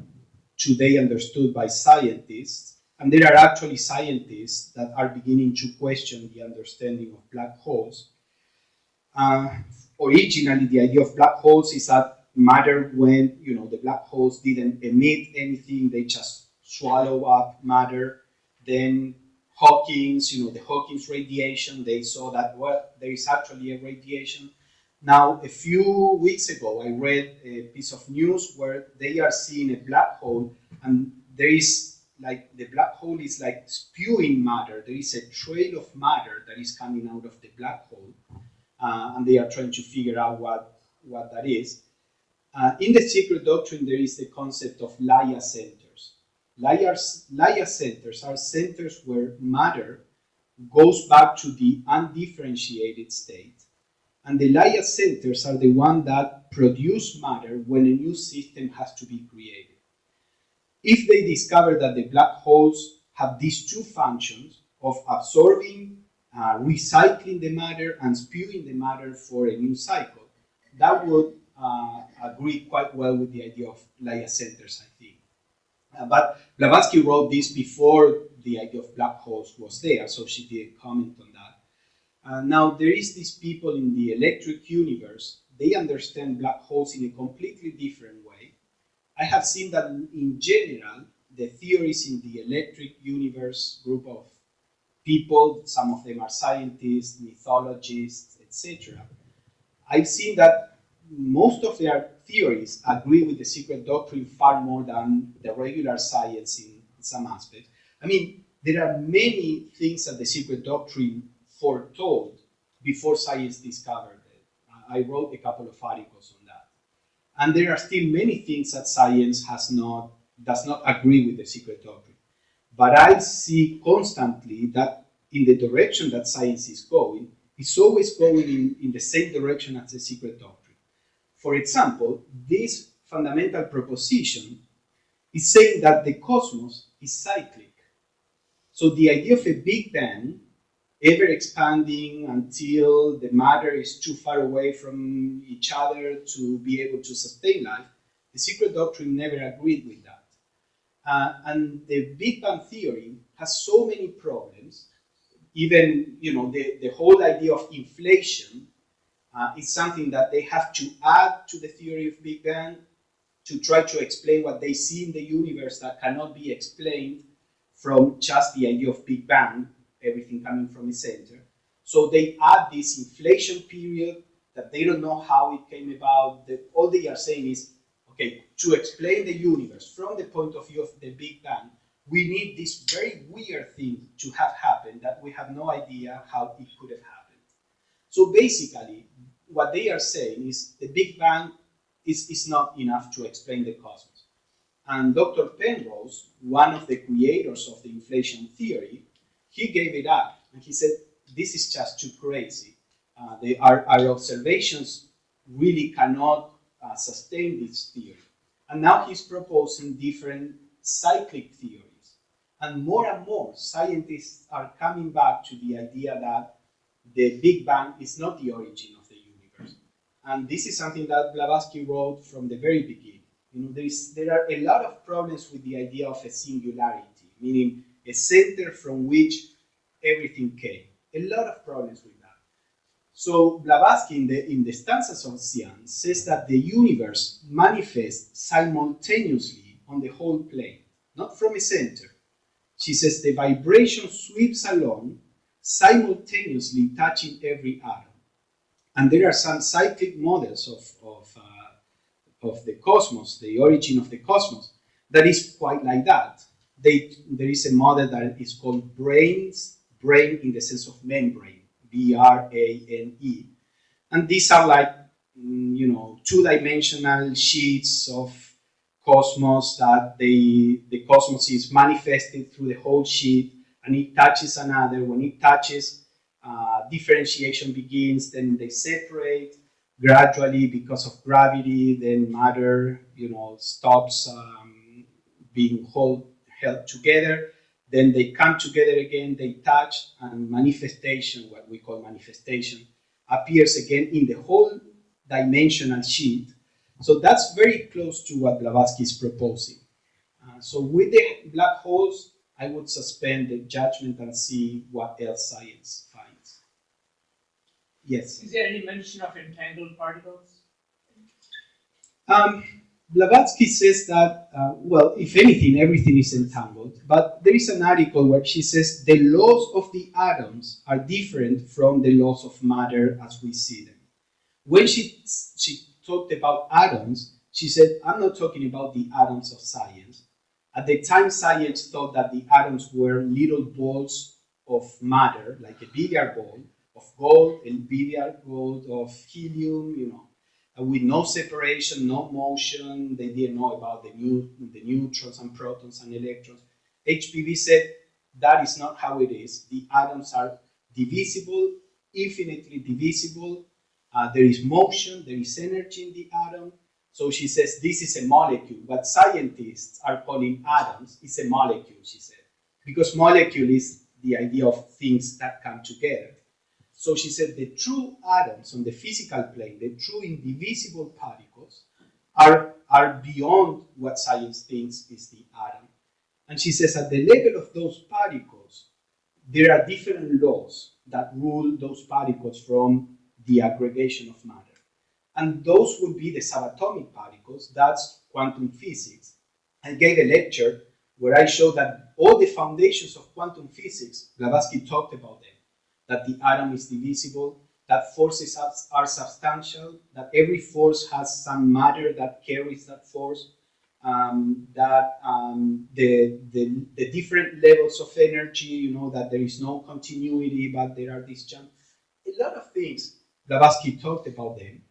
today understood by scientists. And there are actually scientists that are beginning to question the understanding of black holes. Originally, the idea of black holes is that matter, when the black holes didn't emit anything, they just swallow up matter. Then Hawking's, the Hawking's radiation, they saw that, well, there is actually a radiation. Now, a few weeks ago, I read a piece of news where they are seeing a black hole, and there is the black hole is like spewing matter. There is a trail of matter that is coming out of the black hole, and they are trying to figure out what that is. In the secret doctrine, there is the concept of Laya centers. Laya centers are centers where matter goes back to the undifferentiated state. And the Laya centers are the ones that produce matter when a new system has to be created. If they discover that the black holes have these two functions of absorbing, recycling the matter, and spewing the matter for a new cycle, that would agree quite well with the idea of Laya centers, I think. But Blavatsky wrote this before the idea of black holes was there, so she didn't comment on that. Now, there is these people in the electric universe, they understand black holes in a completely different way. I have seen that in general, the theories in the electric universe group of people, some of them are scientists, mythologists, etc. I've seen that most of their theories agree with the secret doctrine far more than the regular science in some aspects. I mean, there are many things that the secret doctrine foretold before science discovered it. I wrote a couple of articles on that. And there are still many things that science does not agree with the secret doctrine. But I see constantly that in the direction that science is going, it's always going in the same direction as the secret doctrine. For example, this fundamental proposition is saying that the cosmos is cyclic. So the idea of a Big Bang ever expanding until the matter is too far away from each other to be able to sustain life, the secret doctrine never agreed with that. And the Big Bang theory has so many problems. Even the whole idea of inflation is something that they have to add to the theory of Big Bang to try to explain what they see in the universe that cannot be explained from just the idea of Big Bang everything coming from a center. So they add this inflation period that they don't know how it came about. All they are saying is, okay, to explain the universe from the point of view of the Big Bang, we need this very weird thing to have happened that we have no idea how it could have happened. So basically, what they are saying is the Big Bang is not enough to explain the cosmos. And Dr. Penrose, one of the creators of the inflation theory, he gave it up and he said, this is just too crazy. Our observations really cannot sustain this theory. And now he's proposing different cyclic theories. And more scientists are coming back to the idea that the Big Bang is not the origin of the universe. And this is something that Blavatsky wrote from the very beginning. There are a lot of problems with the idea of a singularity, meaning a center from which everything came. A lot of problems with that. So Blavatsky in the Stanzas of Science says that the universe manifests simultaneously on the whole plane, not from a center. She says the vibration sweeps along, simultaneously touching every atom. And there are some cyclic models of the cosmos, the origin of the cosmos, that is quite like that. There is a model that is called brain in the sense of membrane, B-R-A-N-E. And these are like, two-dimensional sheets of cosmos that the cosmos is manifested through the whole sheet, and it touches another. When it touches, differentiation begins, then they separate gradually because of gravity, then matter, stops being held together. Then they come together again, they touch, and manifestation, what we call manifestation, appears again in the whole dimensional sheet. So that's very close to what Blavatsky is proposing. So with the black holes, I would suspend the judgment and see what else science finds. Yes? Is there any mention of entangled particles? Blavatsky says that, if anything, everything is entangled. But there is an article where she says the laws of the atoms are different from the laws of matter as we see them. When she talked about atoms, she said, I'm not talking about the atoms of science. At the time, science thought that the atoms were little balls of matter, like a billiard ball of gold, and billiard gold of helium, with no separation, no motion. They didn't know about the neutrons and protons and electrons. HPV said that is not how it is. The atoms are divisible, infinitely divisible. There is motion, there is energy in the atom. So she says this is a molecule. What scientists are calling atoms is a molecule, she said. Because molecule is the idea of things that come together. So she said the true atoms on the physical plane, the true indivisible particles, are beyond what science thinks is the atom. And she says at the level of those particles, there are different laws that rule those particles from the aggregation of matter. And those would be the subatomic particles. That's quantum physics. I gave a lecture where I showed that all the foundations of quantum physics, Blavatsky talked about them, that the atom is divisible, that forces are substantial, that every force has some matter that carries that force, that the different levels of energy, that there is no continuity, but there are these jumps. A lot of things, Blavatsky talked about them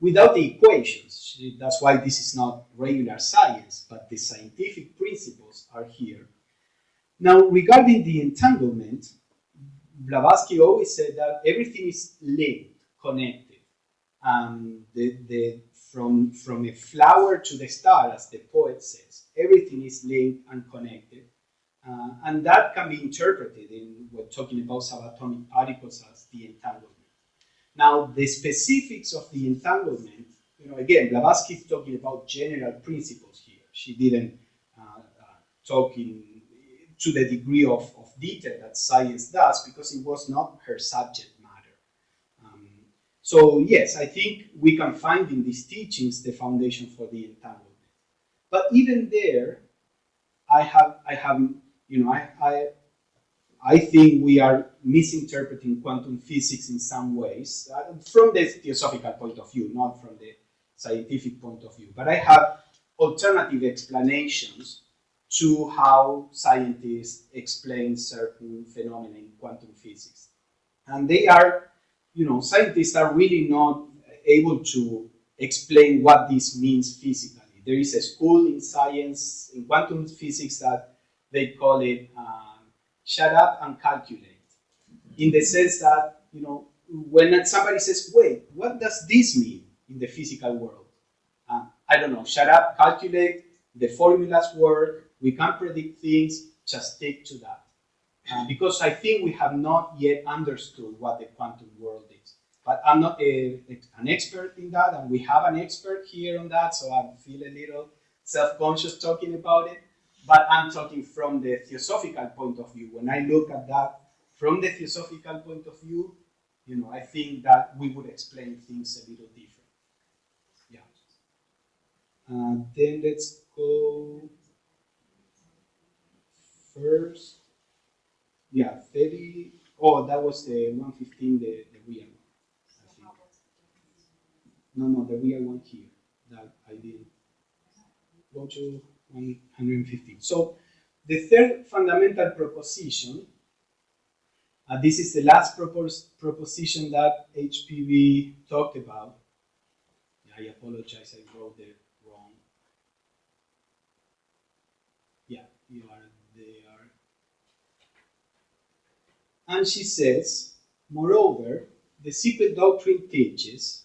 without the equations. That's why this is not regular science, but the scientific principles are here. Now, regarding the entanglement, Blavatsky always said that everything is linked, connected. From a flower to the star, as the poet says, everything is linked and connected. And that can be interpreted in we're talking about subatomic particles as the entanglement. Now, the specifics of the entanglement, again, Blavatsky is talking about general principles here. She didn't talk to the degree of detail that science does because it was not her subject matter. So yes, I think we can find in these teachings the foundation for the entanglement. But even there, I I think we are misinterpreting quantum physics in some ways, from the theosophical point of view, not from the scientific point of view. But I have alternative explanations to how scientists explain certain phenomena in quantum physics. And they are, scientists are really not able to explain what this means physically. There is a school in science, in quantum physics, that they call it shut up and calculate. In the sense that, when somebody says, wait, what does this mean in the physical world? I don't know, shut up, calculate, the formulas work, we can predict things, just stick to that. Because I think we have not yet understood what the quantum world is. But I'm not an expert in that, and we have an expert here on that, so I feel a little self-conscious talking about it. But I'm talking from the theosophical point of view. When I look at that from the theosophical point of view, I think that we would explain things a little different. Yeah. Then let's go first. Yeah, 30. Oh, that was the 115, the real one. I think. No, the real one here that I didn't. Go to 115. So the third fundamental proposition, this is the last proposition that HPV talked about. I apologize, I wrote it wrong. Yeah, you are there. And she says, moreover, the secret doctrine teaches,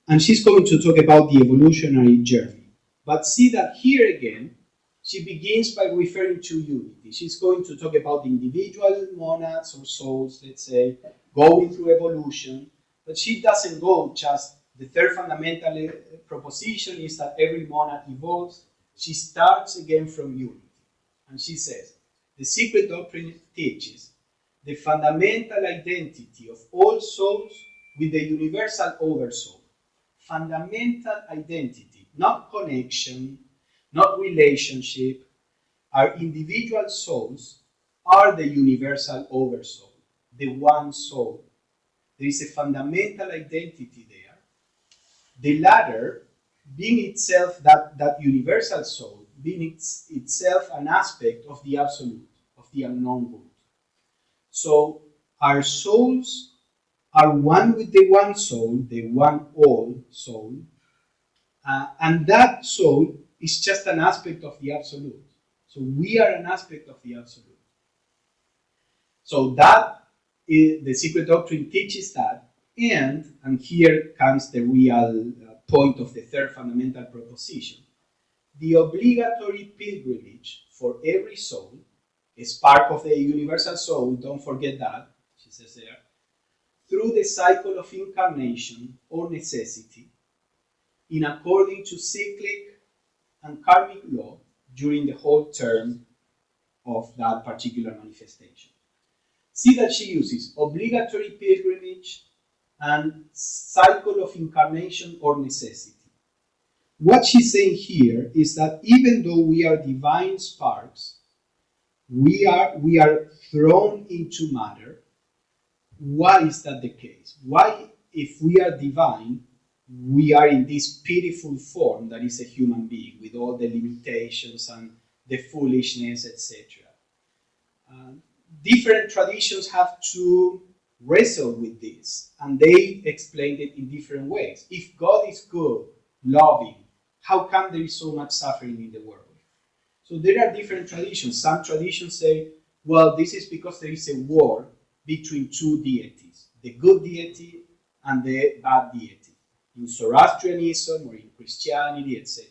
and she's going to talk about the evolutionary journey. But see that here again, she begins by referring to unity. She's going to talk about the individual monads or souls, let's say, going through evolution. But she doesn't go just, the third fundamental proposition is that every monad evolves. She starts again from unity. And she says, the secret doctrine teaches the fundamental identity of all souls with the universal oversoul. Fundamental identity, not connection, not relationship. Our individual souls are the universal oversoul, the one soul. There is a fundamental identity there. The latter being itself that universal soul, being itself an aspect of the absolute, of the unknown good. So our souls are one with the one soul, the one all soul, and that soul is just an aspect of the absolute. So we are an aspect of the absolute. So that is, the secret doctrine teaches that, and here comes the real point of the third fundamental proposition. The obligatory pilgrimage for every soul, a spark of the universal soul, don't forget that, she says there, through the cycle of incarnation or necessity, in according to cyclic and karmic law during the whole term of that particular manifestation. See that she uses obligatory pilgrimage and cycle of incarnation or necessity. What she's saying here is that even though we are divine sparks, we are thrown into matter. Why is that the case? Why, if we are divine, we are in this pitiful form that is a human being with all the limitations and the foolishness, etc. Different traditions have to wrestle with this, and they explained it in different ways. If God is good, loving, how come there is so much suffering in the world? So there are different traditions. Some traditions say, well, this is because there is a war between two deities, the good deity and the bad deity, in Zoroastrianism or in Christianity, etc.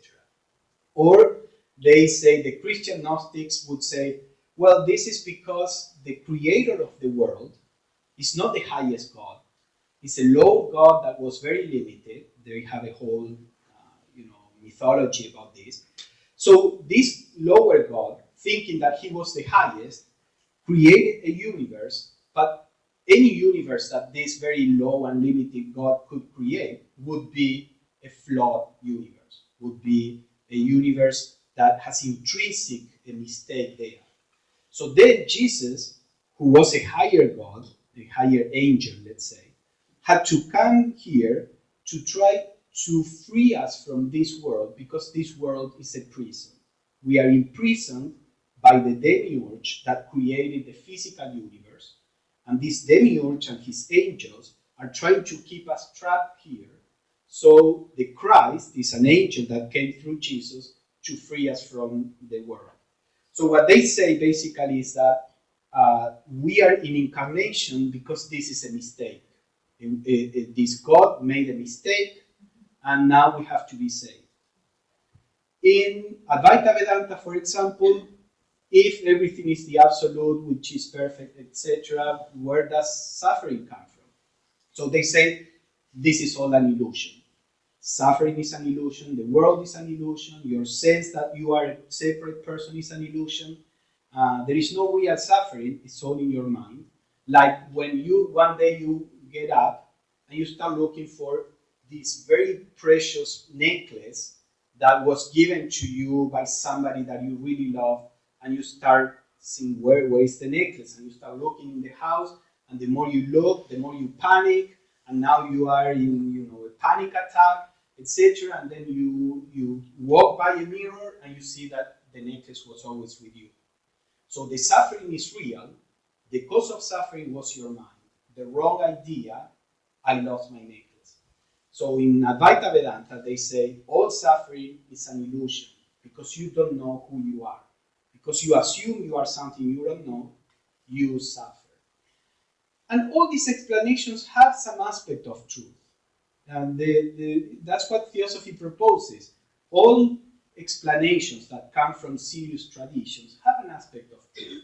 Or they say, the Christian Gnostics would say, well, this is because the creator of the world is not the highest God. It's a low God that was very limited. They have a whole mythology about this. So this lower God, thinking that he was the highest, created a universe, but any universe that this very low and limited God could create would be a flawed universe, would be a universe that has intrinsic a mistake there. So then Jesus, who was a higher God, a higher angel, let's say, had to come here to try to free us from this world, because this world is a prison. We are imprisoned by the demiurge that created the physical universe, and this demiurge and his angels are trying to keep us trapped here. So the Christ is an angel that came through Jesus to free us from the world. So what they say basically is that we are in incarnation because this is a mistake. This God made a mistake, and now we have to be saved. In Advaita Vedanta, for example, if everything is the absolute, which is perfect, etc., where does suffering come from? So they say this is all an illusion. Suffering is an illusion, the world is an illusion, your sense that you are a separate person is an illusion. There is no real suffering, it's all in your mind. Like when you one day you get up and you start looking for this very precious necklace that was given to you by somebody that you really love, and you start seeing where is the necklace, and you start looking in the house, and the more you look, the more you panic, and now you are in a panic attack, etc. And then you walk by a mirror and you see that the necklace was always with you. So the suffering is real. The cause of suffering was your mind. The wrong idea, I lost my necklace. So in Advaita Vedanta, they say all suffering is an illusion because you don't know who you are. Because you assume you are something you don't know, you suffer. And all these explanations have some aspect of truth. And that's what theosophy proposes. All explanations that come from serious traditions have an aspect of truth,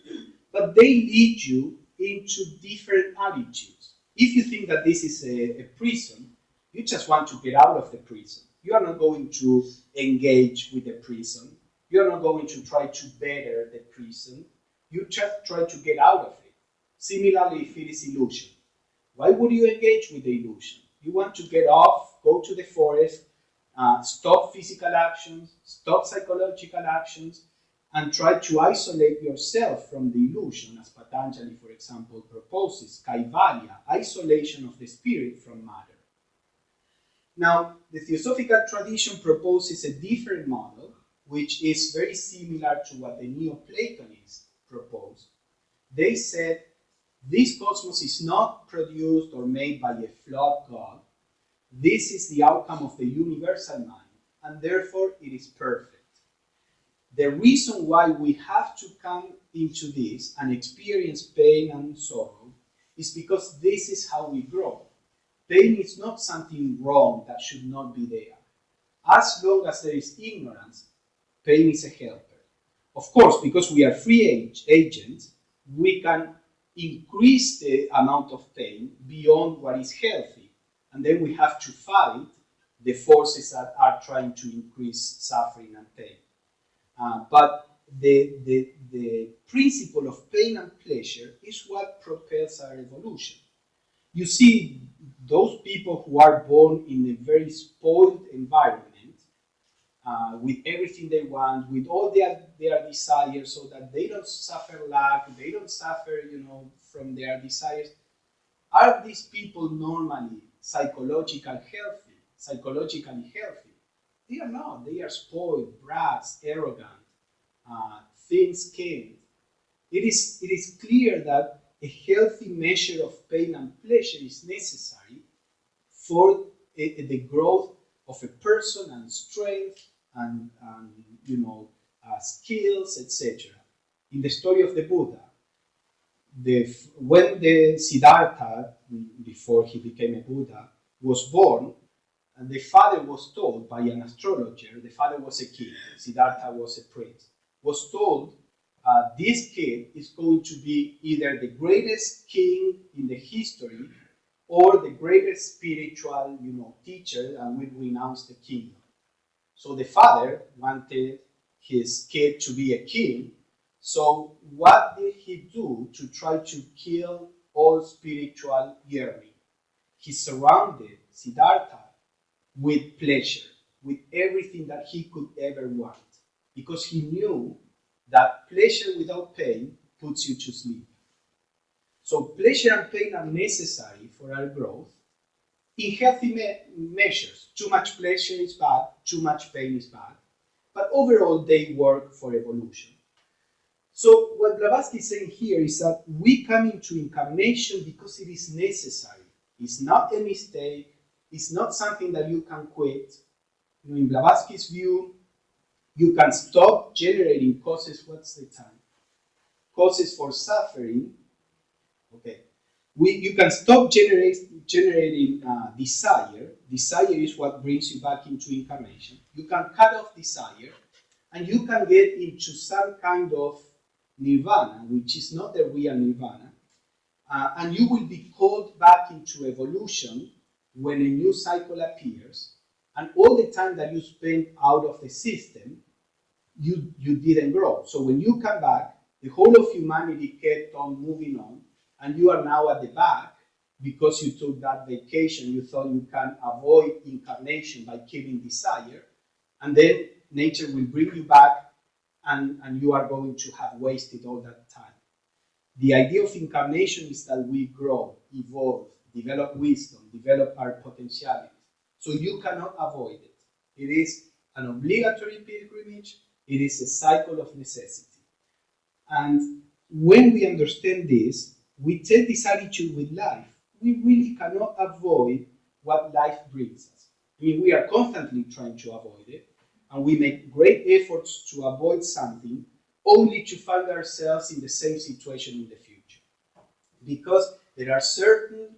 but they lead you into different attitudes. If you think that this is a prison, you just want to get out of the prison. You are not going to engage with the prison. You are not going to try to better the prison. You just try to get out of it. Similarly, if it is illusion, why would you engage with the illusion? You want to get off, go to the forest, stop physical actions, stop psychological actions, and try to isolate yourself from the illusion, as Patanjali, for example, proposes, kaivalya, isolation of the spirit from matter. Now, the theosophical tradition proposes a different model, which is very similar to what the Neoplatonists proposed. They said, this cosmos is not produced or made by a flawed God. This is the outcome of the universal mind, and therefore it is perfect. The reason why we have to come into this and experience pain and sorrow is because this is how we grow. Pain is not something wrong that should not be there. As long as there is ignorance, pain is a helper. Of course, because we are free agents, we can increase the amount of pain beyond what is healthy. And then we have to fight the forces that are trying to increase suffering and pain. But the principle of pain and pleasure is what propels our evolution. You see, those people who are born in a very spoiled environment, with everything they want, with all their desires, so that they don't suffer lack, they don't suffer, from their desires. Are these people normally psychologically healthy? They are not. They are spoiled, brats, arrogant, thin-skinned. It is clear that a healthy measure of pain and pleasure is necessary for the growth of a person and strength and skills, etc. In the story of the Buddha, when the Siddhartha, before he became a Buddha, was born, and the father was told by an astrologer, the father was a king, Siddhartha was a prince, was told, this kid is going to be either the greatest king in the history or the greatest spiritual, teacher, and will renounce the kingdom. So the father wanted his kid to be a king. So what did he do to try to kill all spiritual yearning? He surrounded Siddhartha with pleasure, with everything that he could ever want, because he knew that pleasure without pain puts you to sleep. So pleasure and pain are necessary for our growth in healthy measures. Too much pleasure is bad, too much pain is bad, but overall they work for evolution. So what Blavatsky is saying here is that we come into incarnation because it is necessary. It's not a mistake. It's not something that you can quit. In Blavatsky's view, you can stop generating causes. What's the time? Causes for suffering. Okay. You can stop generating desire. Desire is what brings you back into incarnation. You can cut off desire, and you can get into some kind of nirvana, which is not the real nirvana, and you will be called back into evolution when a new cycle appears, and all the time that you spent out of the system, you didn't grow. So when you come back, the whole of humanity kept on moving on, and you are now at the back because you took that vacation. You thought you can avoid incarnation by killing desire, and then nature will bring you back, and you are going to have wasted all that time. The idea of incarnation is that we grow, evolve, develop wisdom, develop our potentialities. So you cannot avoid it. It is an obligatory pilgrimage. It is a cycle of necessity. And when we understand this, we take this attitude with life. We really cannot avoid what life brings us. I mean, we are constantly trying to avoid it, and we make great efforts to avoid something only to find ourselves in the same situation in the future. Because there are certain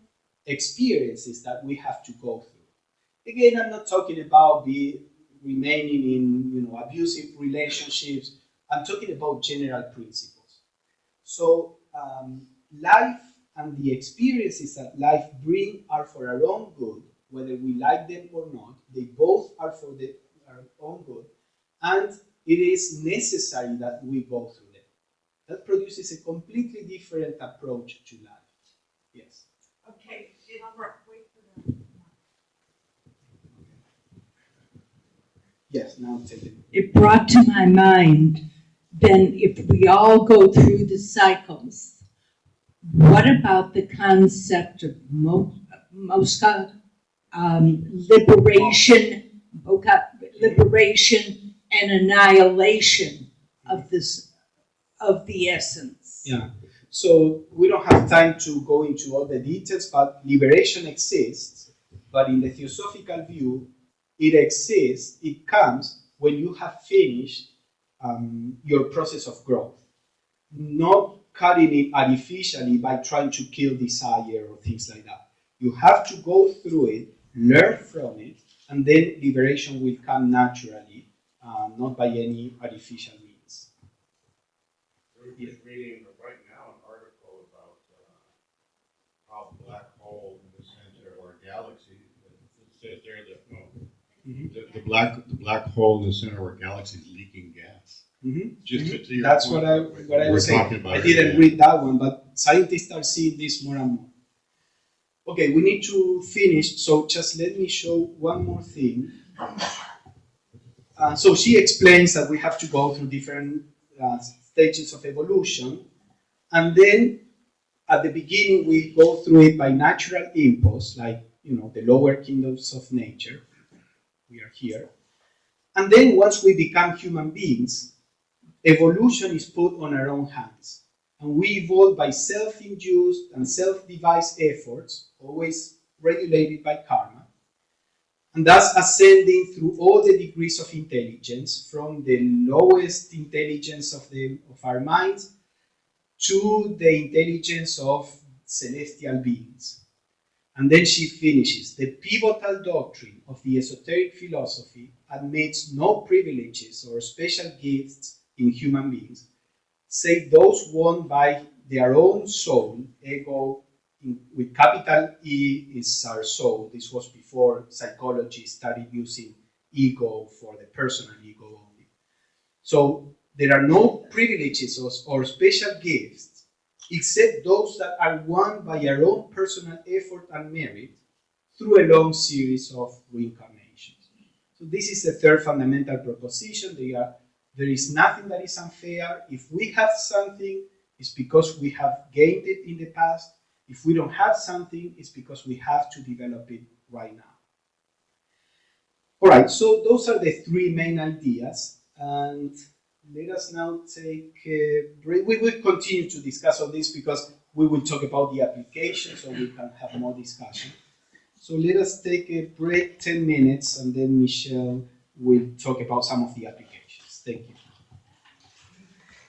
experiences that we have to go through. Again, I'm not talking about remaining in abusive relationships. I'm talking about general principles. So life and the experiences that life brings are for our own good, whether we like them or not. They both are for our own good, and it is necessary that we go through them. That produces a completely different approach to life. Yes. Okay. Wait for the. Yes, now take it. It brought to my mind, then if we all go through the cycles, what about the concept of Mosca, liberation and annihilation of the essence? Yeah. So we don't have time to go into all the details, but liberation exists. But in the theosophical view, it exists, it comes when you have finished your process of growth. Not cutting it artificially by trying to kill desire or things like that. You have to go through it, learn from it, and then liberation will come naturally, not by any artificial means. We're just reading right now an article about how black hole in the center of our galaxy. It says there that the black hole in the center of our galaxy is leaking gas. Mm-hmm. Just to your That's point, what I was saying. I didn't read that one, but scientists are seeing this more and more. Okay, we need to finish, so just let me show one more thing. So she explains that we have to go through different stages of evolution, and then at the beginning we go through it by natural impulse, like the lower kingdoms of nature. We are here, and then once we become human beings, evolution is put on our own hands, and we evolve by self-induced and self-devised efforts, always regulated by karma, and thus ascending through all the degrees of intelligence, from the lowest intelligence of our minds to the intelligence of celestial beings. And then she finishes, the pivotal doctrine of the esoteric philosophy admits no privileges or special gifts in human beings, save those won by their own soul. Ego, with capital E, is our soul. This was before psychology started using ego for the personal ego only. So there are no privileges or special gifts except those that are won by our own personal effort and merit through a long series of reincarnations. So this is the third fundamental proposition. There is nothing that is unfair. If we have something, it's because we have gained it in the past. If we don't have something, it's because we have to develop it right now. All right, so those are the three main ideas. And let us now take a break. We will continue to discuss all this because we will talk about the application so we can have more discussion. So let us take a break, 10 minutes, and then Michelle will talk about some of the applications. Thank you.